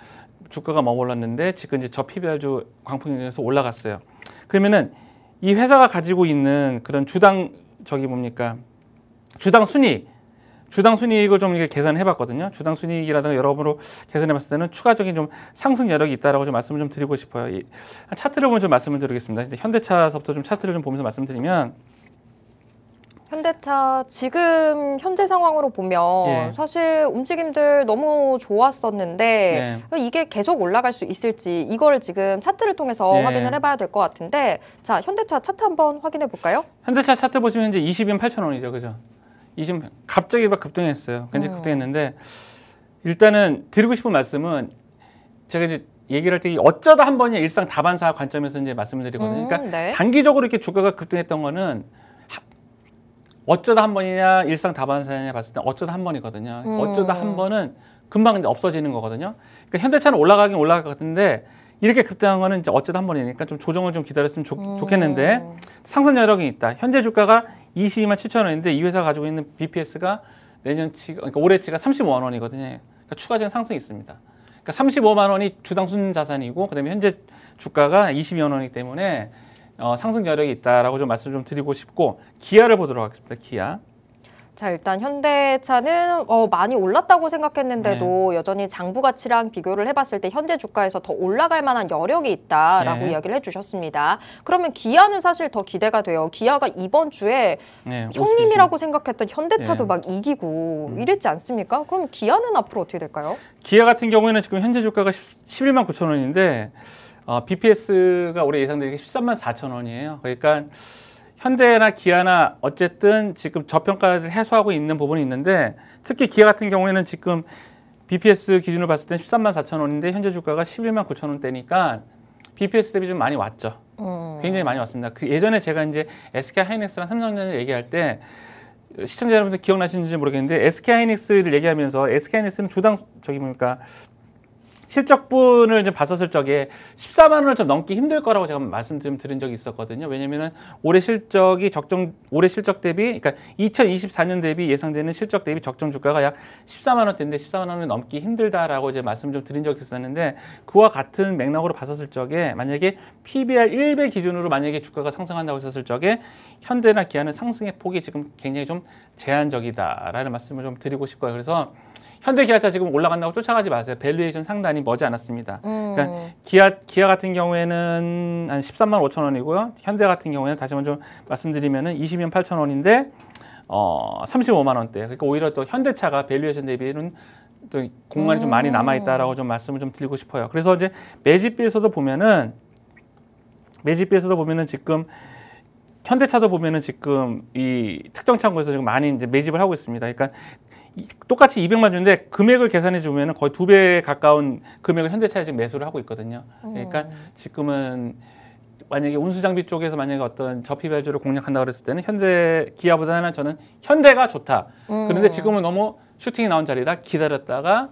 주가가 머물렀는데 지금 이제 저 PBR주 광풍에서 올라갔어요. 그러면은 이 회사가 가지고 있는 그런 주당 저기 뭡니까 주당 순이익을 좀 이렇게 계산해 봤거든요. 주당 순이익이라든가 여러모로 계산해 봤을 때는 추가적인 좀 상승 여력이 있다라고 좀 말씀을 좀 드리고 싶어요. 차트를 보면 좀 말씀을 드리겠습니다. 현대차서부터 좀 차트를 좀 보면서 말씀드리면 현대차 지금 현재 상황으로 보면 예. 사실 움직임들 너무 좋았었는데 이게 계속 올라갈 수 있을지 이걸 지금 차트를 통해서 예. 확인을 해봐야 될 것 같은데 자 현대차 차트 한번 확인해 볼까요? 현대차 차트 보시면 현재 20연 8천 원이죠, 그죠? 20 갑자기 막 급등했어요. 굉장히 급등했는데 일단은 드리고 싶은 말씀은 제가 이제 얘기를 할 때 어쩌다 한 번이야 일상 다반사 관점에서 이제 말씀을 드리거든요. 그러니까 네. 단기적으로 이렇게 주가가 급등했던 거는 어쩌다 한 번이냐 일상 다반사냐 봤을 때 어쩌다 한 번이거든요. 어쩌다 한 번은 금방 이제 없어지는 거거든요. 그러니까 현대차는 올라가긴 올라갈 것 같은데 이렇게 급등한 거는 이제 어쩌다 한 번이니까 좀 조정을 좀 기다렸으면 좋겠는데 상승 여력이 있다. 현재 주가가 22만 7천 원인데 이 회사가 가지고 있는 BPS가 내년치가 그러니까 올해치가 35만 원이거든요. 그러니까 추가적인 상승이 있습니다. 그러니까 35만 원이 주당 순자산이고 그다음에 현재 주가가 22만 원이기 때문에 상승 여력이 있다라고 좀 말씀 좀 드리고 싶고 기아를 보도록 하겠습니다. 기아. 자 일단 현대차는 많이 올랐다고 생각했는데도 여전히 장부 가치랑 비교를 해봤을 때 현재 주가에서 더 올라갈 만한 여력이 있다라고 이야기를 해주셨습니다. 그러면 기아는 사실 더 기대가 돼요. 기아가 이번 주에 형님이라고 생각했던 현대차도 막 이기고 이랬지 않습니까? 그럼 기아는 앞으로 어떻게 될까요? 기아 같은 경우에는 지금 현재 주가가 11만 9천 원인데 BPS가 올해 예상되는 게 13만 4천 원이에요. 그러니까 현대나 기아나 어쨌든 지금 저평가를 해소하고 있는 부분이 있는데 특히 기아 같은 경우에는 지금 BPS 기준으로 봤을 때 13만 4천 원인데 현재 주가가 11만 9천 원대니까 BPS 대비 좀 많이 왔죠. 굉장히 많이 왔습니다. 그 예전에 제가 이제 SK 하이닉스랑 삼성전자 얘기할 때 시청자 여러분들 기억나시는지 모르겠는데 SK 하이닉스를 얘기하면서 SK 하이닉스는 주당 저기 뭡니까 실적분을 좀 봤었을 적에 14만 원을 좀 넘기 힘들 거라고 제가 말씀 좀 드린 적이 있었거든요. 왜냐면은 올해 실적 대비, 그러니까 2024년 대비 예상되는 실적 대비 적정 주가가 약 14만 원대인데 14만 원을 넘기 힘들다라고 이제 말씀 좀 드린 적이 있었는데 그와 같은 맥락으로 봤었을 적에 만약에 PBR 1배 기준으로 만약에 주가가 상승한다고 했었을 적에 현대나 기아는 상승의 폭이 지금 굉장히 좀 제한적이다라는 말씀을 좀 드리고 싶고요. 그래서 현대 기아차 지금 올라간다고 쫓아가지 마세요. 밸류에이션 상단이 머지 않았습니다. 그러니까 기아 같은 경우에는 한 13만 5천 원이고요. 현대 같은 경우에는 다시 먼저 말씀드리면은 20만 8천 원인데 35만 원대. 그러니까 오히려 또 현대차가 밸류에이션 대비는 또 공간이 좀 많이 남아 있다라고 좀 말씀을 좀 드리고 싶어요. 그래서 이제 매집비에서도 보면은 지금 현대차도 보면은 지금 이 특정 창구에서 지금 많이 이제 매집을 하고 있습니다. 그러니까 똑같이 200만 주인데 금액을 계산해 주면 거의 2배 가까운 금액을 현대차에 지금 매수를 하고 있거든요. 그러니까 지금은 만약에 운수장비 쪽에서 만약에 어떤 저피밸류를 공략한다 그랬을 때는 기아보다는 저는 현대가 좋다. 그런데 지금은 너무 슈팅이 나온 자리다 기다렸다가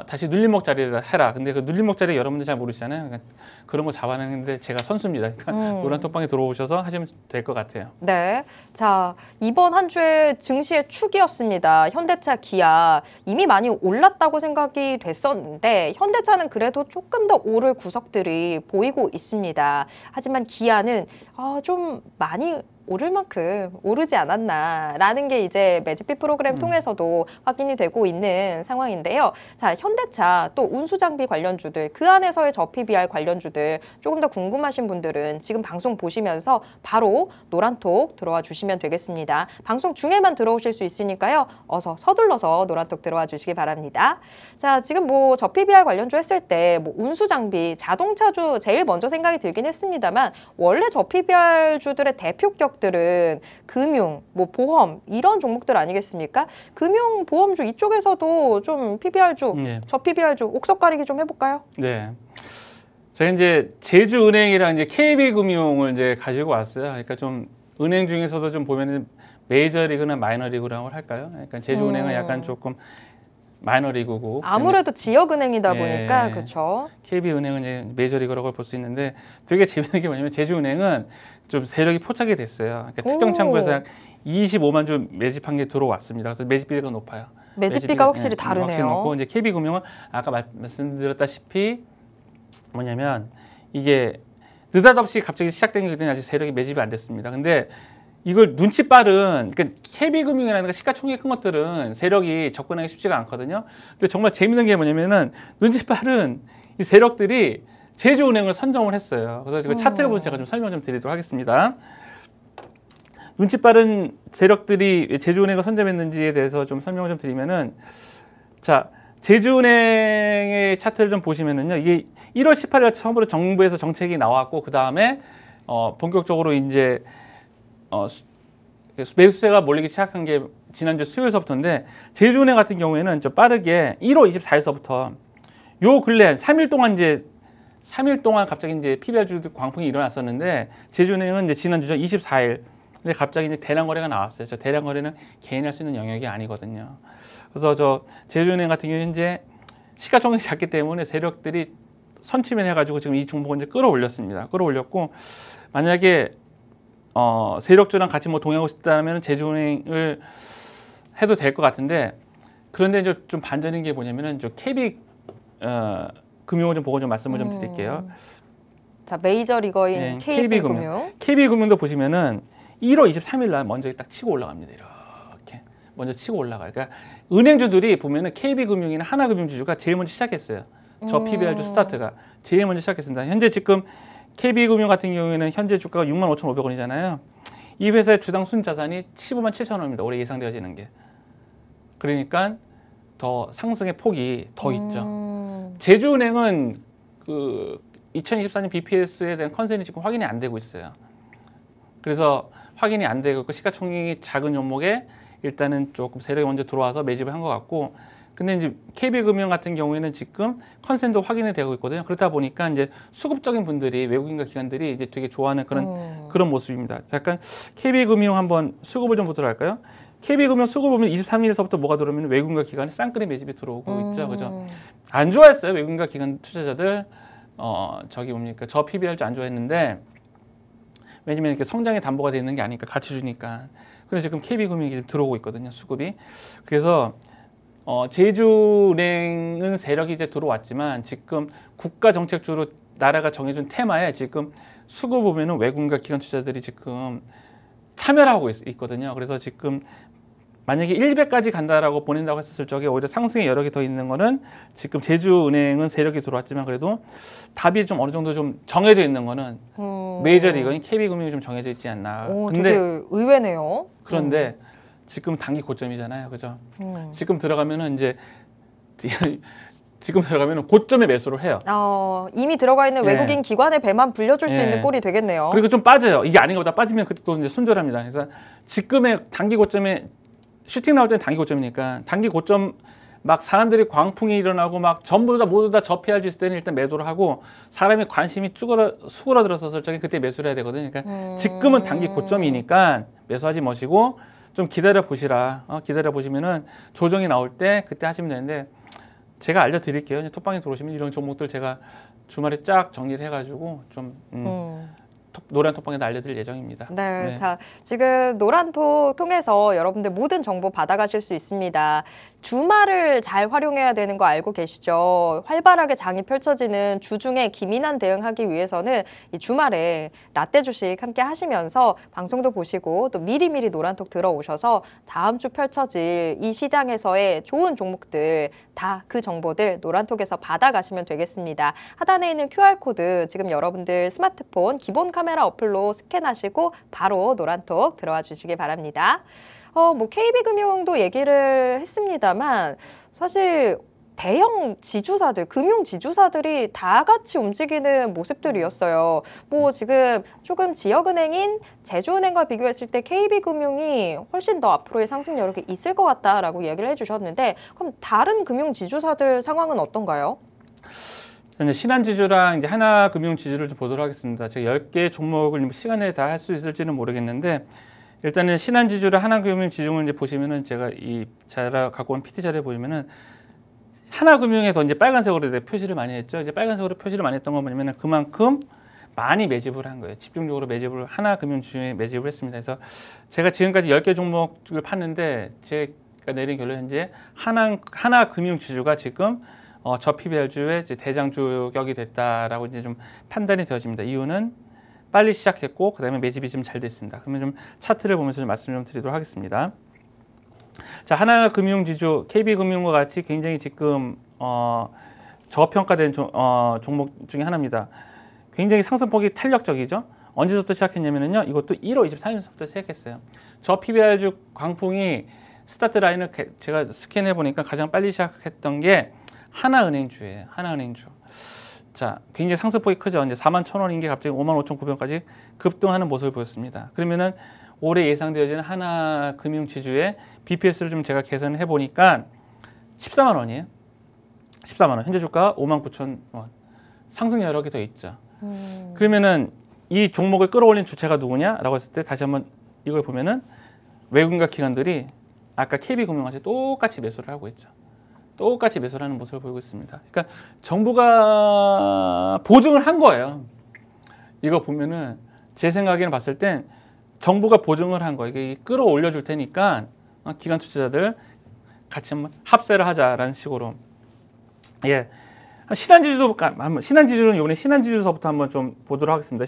다시 눌림목 자리에다 해라. 근데 그 눌림목 자리 여러분들 잘 모르시잖아요. 그러니까 그런 거 잡아내는데 제가 선수입니다. 그러니까 노란 톡방에 들어오셔서 하시면 될 것 같아요. 네. 자, 이번 한 주의 증시의 축이었습니다. 현대차, 기아 이미 많이 올랐다고 생각이 됐었는데 현대차는 그래도 조금 더 오를 구석들이 보이고 있습니다. 하지만 기아는 좀 많이 오를 만큼 오르지 않았나라는 게 이제 매집비 프로그램 통해서도 확인이 되고 있는 상황인데요. 자, 현대차 또 운수장비 관련주들 그 안에서의 저PBR 관련주들 조금 더 궁금하신 분들은 지금 방송 보시면서 바로 노란톡 들어와 주시면 되겠습니다. 방송 중에만 들어오실 수 있으니까요. 어서 서둘러서 노란톡 들어와 주시기 바랍니다. 자, 지금 뭐 저PBR 관련주 했을 때 뭐 운수장비, 자동차주 제일 먼저 생각이 들긴 했습니다만 원래 저PBR 주들의 대표격 들은 금융, 뭐 보험 이런 종목들 아니겠습니까? 금융, 보험주 이쪽에서도 좀 PBR주, 네. 저 PBR주 옥석 가리기 좀 해볼까요? 네. 제가 이제 제주은행이랑 이제 KB금융을 이제 가지고 왔어요. 그러니까 좀 은행 중에서도 좀 보면은 메이저리그나 마이너리그라고 할까요? 그러니까 제주은행은 약간 조금 마이너리그고 아무래도 지역은행이다 보니까 예. 그렇죠. KB은행은 이제 메이저리그라고 볼 수 있는데 되게 재밌는 게 뭐냐면 제주은행은 좀 세력이 포착이 됐어요. 그러니까 특정 창구에서 약 25만 주 매집한 게 들어왔습니다. 그래서 매집비가 높아요. 매집비가 확실히 예, 다르네요. 확실히 높고 이제 KB금융은 아까 말씀드렸다시피 뭐냐면 이게 느닷없이 갑자기 시작된 거기 때문에 아직 세력이 매집이 안 됐습니다. 근데 이걸 눈치 빠른 그러니까 KB금융이라는 시가총액 큰 것들은 세력이 접근하기 쉽지가 않거든요. 근데 정말 재밌는 게 뭐냐면은 눈치 빠른 이 세력들이 제주은행을 선정을 했어요. 그래서 그 차트를 보면 제가 좀 설명 좀 드리도록 하겠습니다. 눈치 빠른 세력들이 왜 제주은행을 선점했는지에 대해서 좀 설명을 좀 드리면은 자 제주은행의 차트를 좀 보시면은요 이게 1월 18일 처음으로 정부에서 정책이 나왔고 그 다음에 본격적으로 이제 매수세가 몰리기 시작한 게 지난주 수요일서부터인데 제주은행 같은 경우에는 좀 빠르게 1월 24일서부터 요 근래 3일 동안 갑자기 이제 PBR주 광풍이 일어났었는데 제주은행은 이제 지난주죠 24일 근데 갑자기 이제 대량 거래가 나왔어요. 저 대량 거래는 개인이 할 수 있는 영역이 아니거든요. 그래서 저 제주은행 같은 경우 현재 시가총액이 작기 때문에 세력들이 선취면 해가지고 지금 이 종목을 이제 끌어올렸습니다. 끌어올렸고 만약에 세력주랑 같이 뭐 동행하고 싶다면 제주은행을 해도 될 것 같은데 그런데 이제 좀 반전인 게 뭐냐면은 저 KB 금융을 좀 보고 좀 말씀을 좀 드릴게요. 자, 메이저리거인 네, KB금융. KB금융도 보시면은 1월 23일 날 먼저 딱 치고 올라갑니다. 이렇게 먼저 치고 올라가요. 그러니까 은행주들이 보면은 KB금융이나 하나금융주주가 제일 먼저 시작했어요. 저 PBR주 스타트가 제일 먼저 시작했습니다. 현재 지금 KB금융 같은 경우에는 현재 주가가 65,500원이잖아요. 이 회사의 주당 순자산이 15만 7천 원입니다. 올해 예상되어지는 게. 그러니까 더 상승의 폭이 더 있죠. 제주은행은 그 2024년 BPS에 대한 컨센이 지금 확인이 안 되고 있어요. 그래서 확인이 안 되고 시가총액이 작은 종목에 일단은 조금 세력이 먼저 들어와서 매집을 한 것 같고 근데 이제 KB금융 같은 경우에는 지금 컨센도 확인이 되고 있거든요. 그렇다 보니까 이제 수급적인 분들이 외국인과 기관들이 이제 되게 좋아하는 그런 모습입니다. 약간 KB금융 한번 수급을 좀 보도록 할까요? KB금융 수급 보면 23일서부터 뭐가 들어오면 외국인과 기관이 쌍끌이 매집이 들어오고 있죠. 그죠? 안 좋아했어요. 외국인과 기관 투자자들. 저기 뭡니까? 저 PBR도 안 좋아했는데 왜냐면 이렇게 성장에 담보가 되어 있는 게 아니니까 같이 주니까. 그래서 지금 KB금융이 지금 들어오고 있거든요. 수급이. 그래서 제주은행은 세력이 이제 들어왔지만 지금 국가 정책주로 나라가 정해준 테마에 지금 수급 보면은 외국인과 기관 투자들이 지금 참여를 하고 있거든요. 그래서 지금 만약에 1배까지 간다라고 보낸다고 했었을 적에 오히려 상승의 여력이 더 있는 거는 지금 제주은행은 세력이 들어왔지만 그래도 답이 좀 어느 정도 좀 정해져 있는 거는 메이저리거인 KB금융이 좀 정해져 있지 않나. 근데 되게 의외네요. 그런데 지금 단기 고점이잖아요. 그죠? 지금 들어가면은 이제 지금 들어가면은 고점에 매수를 해요. 이미 들어가 있는 예. 외국인 기관의 배만 불려줄 수 예. 있는 꼴이 되겠네요. 그리고 좀 빠져요. 이게 아닌 것보다 빠지면 그때 또 이제 손절합니다. 그래서 지금의 단기 고점에 슈팅 나올 때는 단기 고점이니까 단기 고점 막 사람들이 광풍이 일어나고 막 전부 다 모두 다 저 PR주 있을 때는 일단 매도를 하고 사람의 관심이 수그러들었었을 적에 그때 매수를 해야 되거든요. 그러니까 지금은 단기 고점이니까 매수하지 마시고 좀 기다려 보시라. 기다려 보시면은 조정이 나올 때 그때 하시면 되는데 제가 알려드릴게요. 이제 톡방에 들어오시면 이런 종목들 제가 주말에 쫙 정리를 해가지고 좀 노란 톡방에도 알려드릴 예정입니다. 네, 네. 자 지금 노란톡 통해서 여러분들 모든 정보 받아가실 수 있습니다. 주말을 잘 활용해야 되는 거 알고 계시죠? 활발하게 장이 펼쳐지는 주중에 기민한 대응하기 위해서는 이 주말에 라떼 주식 함께 하시면서 방송도 보시고 또 미리미리 노란톡 들어오셔서 다음 주 펼쳐질 이 시장에서의 좋은 종목들 다 그 정보들 노란톡에서 받아가시면 되겠습니다. 하단에 있는 QR코드 지금 여러분들 스마트폰 기본 카메라 어플로 스캔하시고 바로 노란톡 들어와 주시기 바랍니다. 뭐 KB금융도 얘기를 했습니다만 사실 대형 지주사들, 금융 지주사들이 다 같이 움직이는 모습들이었어요. 뭐 지금 조금 지역은행인 제주은행과 비교했을 때 KB금융이 훨씬 더 앞으로의 상승 여력이 있을 것 같다라고 얘기를 해주셨는데 그럼 다른 금융 지주사들 상황은 어떤가요? 신한지주랑 이제 하나금융지주를 좀 보도록 하겠습니다. 제가 10개 종목을 시간에 다 할 수 있을지는 모르겠는데 일단은 신한지주랑 하나금융지주를 이제 보시면은 제가 이 자료 갖고 온 PT 자료에 보시면은 하나금융에 더 이제 빨간색으로 표시를 많이 했죠. 이제 빨간색으로 표시를 많이 했던 건 뭐냐면은 그만큼 많이 매집을 한 거예요. 집중적으로 매집을 하나금융지주에 매집을 했습니다. 그래서 제가 지금까지 10개 종목을 팠는데 제가 내린 결론 현재 하나금융지주가 지금 저 PBR주의 이제 대장주격이 됐다라고 이제 좀 판단이 되어집니다. 이유는 빨리 시작했고 그다음에 매집이 좀 잘 됐습니다. 그러면 좀 차트를 보면서 좀 말씀 좀 드리도록 하겠습니다. 자, 하나금융지주, KB금융과 같이 굉장히 지금 저평가된 종목 중에 하나입니다. 굉장히 상승폭이 탄력적이죠. 언제부터 시작했냐면요. 이것도 1월 23일부터 시작했어요. 저 PBR주 광풍이 스타트 라인을 제가 스캔해 보니까 가장 빨리 시작했던 게 하나은행주예요. 하나은행주. 자, 굉장히 상승폭이 크죠. 이제 41,000원인 게 갑자기 55,900원까지 급등하는 모습을 보였습니다. 그러면은 올해 예상되어지는 하나금융지주의 BPS를 좀 제가 계산을 해보니까 14만 원이에요. 14만 원. 현재 주가 59,000원. 상승 여력이 더 있죠. 그러면은 이 종목을 끌어올린 주체가 누구냐라고 했을 때 다시 한번 이걸 보면은 외국인과 기관들이 아까 KB금융같이 똑같이 매수를 하고 있죠. 똑같이 매수를 하는 모습을 보이고 있습니다. 그러니까 정부가 보증을 한 거예요. 이거 보면은 제 생각에는 봤을 땐 정부가 보증을 한 거예요. 이게 끌어올려 줄 테니까 기관 투자자들 같이 한번 합세를 하자라는 식으로. 예. 신한지주는 이번에 신한지주서부터 한번 좀 보도록 하겠습니다.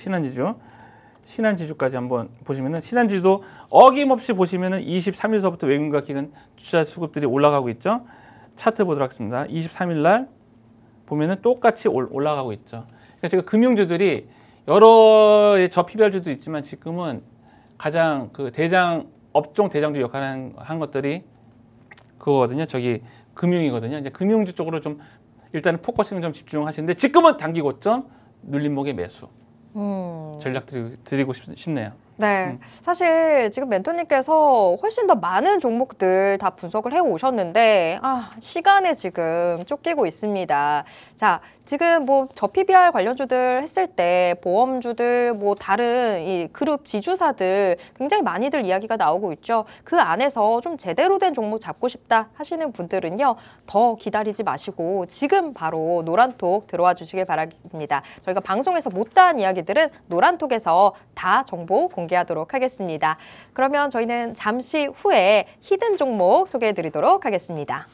신한지주까지 한번 보시면은 신한지주도 어김없이 보시면은 23일서부터 외국인과 기관 투자 수급들이 올라가고 있죠. 차트 보도록 하겠습니다. 23일 날 보면은 똑같이 올라가고 있죠. 그러니까 지금 금융주들이 여러 저 PBR주도 있지만 지금은 가장 그 업종 대장주 역할을 한 것들이 그거거든요. 저기 금융이거든요. 이제 금융주 쪽으로 좀 일단은 포커싱을 좀 집중하시는데 지금은 단기 고점 눌림목의 매수 전략 드리고 싶네요. 네, 사실 지금 멘토님께서 훨씬 더 많은 종목들 다 분석을 해 오셨는데 시간에 지금 쫓기고 있습니다. 자, 지금 뭐 저 PBR 관련주들 했을 때 보험주들 뭐 다른 이 그룹 지주사들 굉장히 많이들 이야기가 나오고 있죠. 그 안에서 좀 제대로 된 종목 잡고 싶다 하시는 분들은요. 더 기다리지 마시고 지금 바로 노란톡 들어와 주시길 바랍니다. 저희가 방송에서 못다한 이야기들은 노란톡에서 다 정보 공개하도록 하겠습니다. 그러면 저희는 잠시 후에 히든 종목 소개해 드리도록 하겠습니다.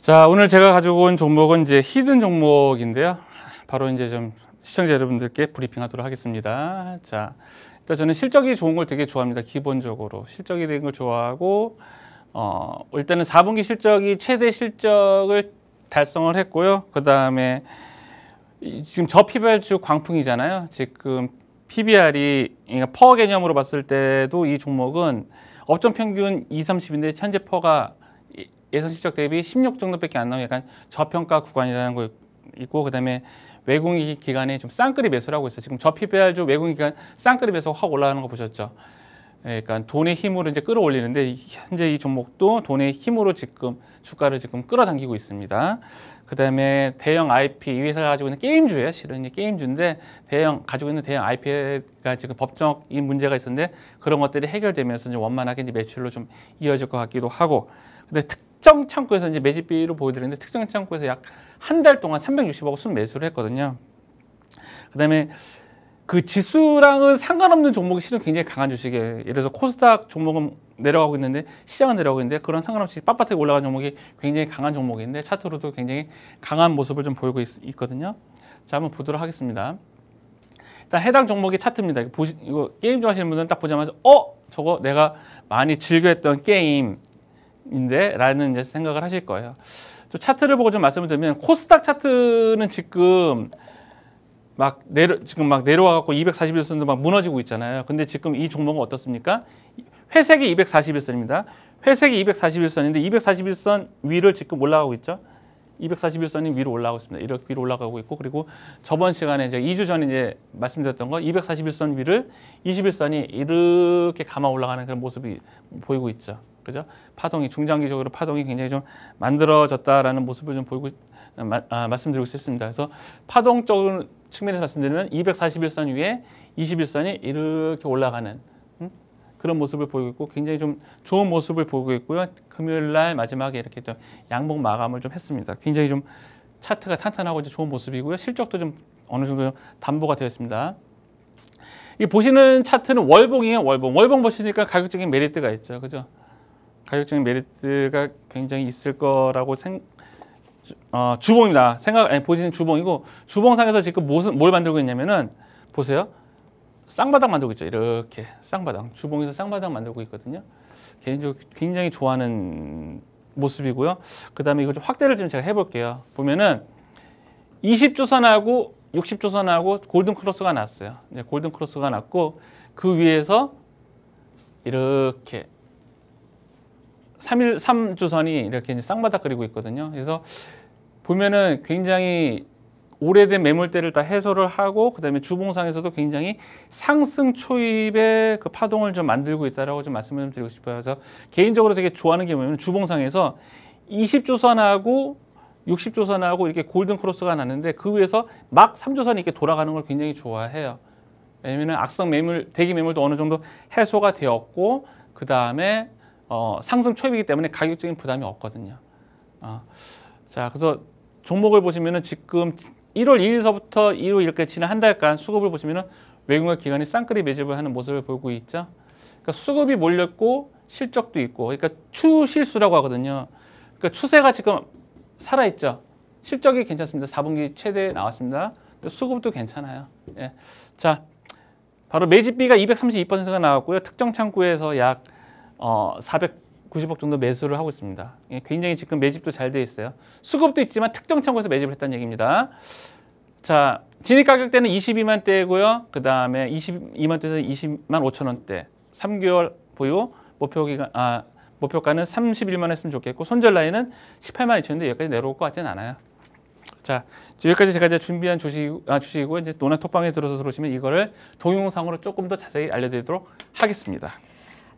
자, 오늘 제가 가지고 온 종목은 이제 히든 종목인데요. 바로 이제 좀 시청자 여러분들께 브리핑하도록 하겠습니다. 자, 일단 저는 실적이 좋은 걸 되게 좋아합니다. 기본적으로 실적이 된 걸 좋아하고, 일단은 4분기 실적이 최대 실적을 달성을 했고요. 그 다음에 지금 저PBR주 광풍이잖아요. 지금 PBR이 그러니까 퍼 개념으로 봤을 때도 이 종목은 업종 평균 2, 30인데 현재 퍼가 예상 실적 대비 16 정도밖에 안 나오는 약간 저평가 구간이라는 거 있고, 그다음에 외국인 기관에 좀 쌍끌이 매수를 하고 있어요. 지금 저PBR주 외국인 기관 쌍끌이 매수 확 올라가는 거 보셨죠? 그러니까 돈의 힘으로 이제 끌어올리는데 현재 이 종목도 돈의 힘으로 지금 주가를 지금 끌어당기고 있습니다. 그다음에 대형 IP 이 회사가 가지고 있는 게임주예요. 실은 이 게임주인데 가지고 있는 대형 IP가 지금 법적인 문제가 있었는데 그런 것들이 해결되면서 이제 원만하게 이제 매출로 좀 이어질 것 같기도 하고. 근데 특정 창구에서 이제 매집비로 보여드리는데 특정 창구에서 약 한 달 동안 360억 순매수를 했거든요. 그다음에 그 지수랑은 상관없는 종목이 실은 굉장히 강한 주식이에요. 예를 들어서 코스닥 종목은 내려가고 있는데 시장은 내려가고 있는데 그런 상관없이 빳빳하게 올라간 종목이 굉장히 강한 종목인데 차트로도 굉장히 강한 모습을 좀 보이고 있거든요. 자, 한번 보도록 하겠습니다. 일단 해당 종목의 차트입니다. 이거 게임 좋아하시는 분들은 딱 보자마자 저거 내가 많이 즐겨했던 게임인데 라는 이제 생각을 하실 거예요. 좀 차트를 보고 좀 말씀을 드리면 코스닥 차트는 지금 막 내려와 갖고 241선도 막 무너지고 있잖아요. 근데 지금 이 종목은 어떻습니까? 회색이 241선입니다. 회색이 241선인데 241선 위를 지금 올라가고 있죠. 241선이 위로 올라가고 있습니다. 이렇게 위로 올라가고 있고, 그리고 저번 시간에 이제 2주 전에 이제 말씀드렸던 거 241선 위를 21선이 이렇게 감아 올라가는 그런 모습이 보이고 있죠. 그죠? 파동이 중장기적으로 파동이 굉장히 좀 만들어졌다라는 모습을 좀 보이고 말씀드리고 싶습니다. 그래서 파동적인 측면에서 말씀드리면 241선 위에 21선이 이렇게 올라가는 그런 모습을 보이고 있고 굉장히 좀 좋은 모습을 보이고 있고요. 금요일 날 마지막에 이렇게 좀 양봉 마감을 좀 했습니다. 굉장히 좀 차트가 탄탄하고 이제 좋은 모습이고요. 실적도 좀 어느 정도 담보가 되어 있습니다. 이 보시는 차트는 월봉이에요. 월봉 보시니까 가격적인 메리트가 있죠. 그죠? 가격적인 메리트가 굉장히 있을 거라고 주봉입니다. 보시는 주봉이고, 주봉상에서 지금 뭘 만들고 있냐면은 보세요. 쌍바닥 만들고 있죠. 이렇게 쌍바닥. 주봉에서 쌍바닥 만들고 있거든요. 개인적으로 굉장히 좋아하는 모습이고요. 그 다음에 이거 좀 확대를 좀 제가 해볼게요. 보면은 20조선하고 60조선하고 골든 크로스가 났어요. 이제 골든 크로스가 났고 그 위에서 이렇게 3주선이 이렇게 이제 쌍바닥 그리고 있거든요. 그래서 보면은 굉장히 오래된 매물대를 다 해소를 하고 그다음에 주봉상에서도 굉장히 상승 초입의 그 파동을 좀 만들고 있다라고 좀 말씀을 드리고 싶어요. 그래서 개인적으로 되게 좋아하는 게 뭐냐면 주봉상에서 20조선하고 60조선하고 이렇게 골든 크로스가 났는데 그 위에서 막 3조선이 이렇게 돌아가는 걸 굉장히 좋아해요. 왜냐면 악성 매물, 대기 매물도 어느 정도 해소가 되었고 그 다음에 상승 초입이기 때문에 가격적인 부담이 없거든요. 자, 그래서 종목을 보시면은 지금 1월 2일서부터 2월 이렇게 지난 한 달간 수급을 보시면은 외국인 기관이 쌍끌이 매집을 하는 모습을 보이고 있죠. 그러니까 수급이 몰렸고 실적도 있고, 그러니까 추실수라고 하거든요. 그러니까 추세가 지금 살아있죠. 실적이 괜찮습니다. 4분기 최대 나왔습니다. 수급도 괜찮아요. 예. 자, 바로 매집비가 232%가 나왔고요. 특정 창구에서 약 490억 정도 매수를 하고 있습니다. 예, 굉장히 지금 매집도 잘 돼 있어요. 수급도 있지만 특정 창구에서 매집을 했다는 얘기입니다. 자, 진입 가격대는 22만 대고요. 그 다음에 22만 대에서 20만 5천 원대. 3개월 보유 목표가는 31만 했으면 좋겠고 손절 라인은 18만 2천 원대 여기까지 내려올 것 같지는 않아요. 자, 여기까지 제가 이제 준비한 주식이고 이제 노나 톡방에 들어오시면 이거를 동영상으로 조금 더 자세히 알려드리도록 하겠습니다.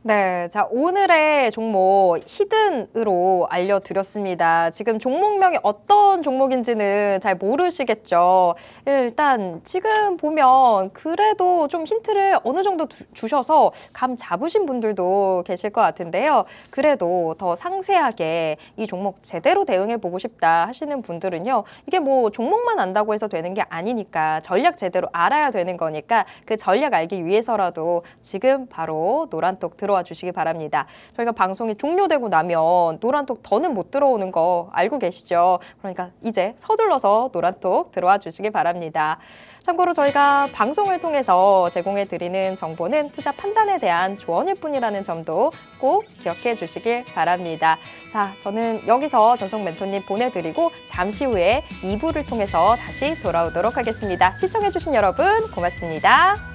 네, 자 오늘의 종목 히든으로 알려드렸습니다. 지금 종목명이 어떤 종목인지는 잘 모르시겠죠. 일단 지금 보면 그래도 좀 힌트를 어느 정도 주셔서 감 잡으신 분들도 계실 것 같은데요. 그래도 더 상세하게 이 종목 제대로 대응해보고 싶다 하시는 분들은요. 이게 뭐 종목만 안다고 해서 되는 게 아니니까 전략 제대로 알아야 되는 거니까 그 전략 알기 위해서라도 지금 바로 노란톡 들어 들어와 주시기 바랍니다. 저희가 방송이 종료되고 나면 노란톡 더는 못 들어오는 거 알고 계시죠? 그러니까 이제 서둘러서 노란톡 들어와 주시기 바랍니다. 참고로 저희가 방송을 통해서 제공해드리는 정보는 투자 판단에 대한 조언일 뿐이라는 점도 꼭 기억해 주시길 바랍니다. 자, 저는 여기서 전성 멘토님 보내드리고 잠시 후에 2부를 통해서 다시 돌아오도록 하겠습니다. 시청해주신 여러분 고맙습니다.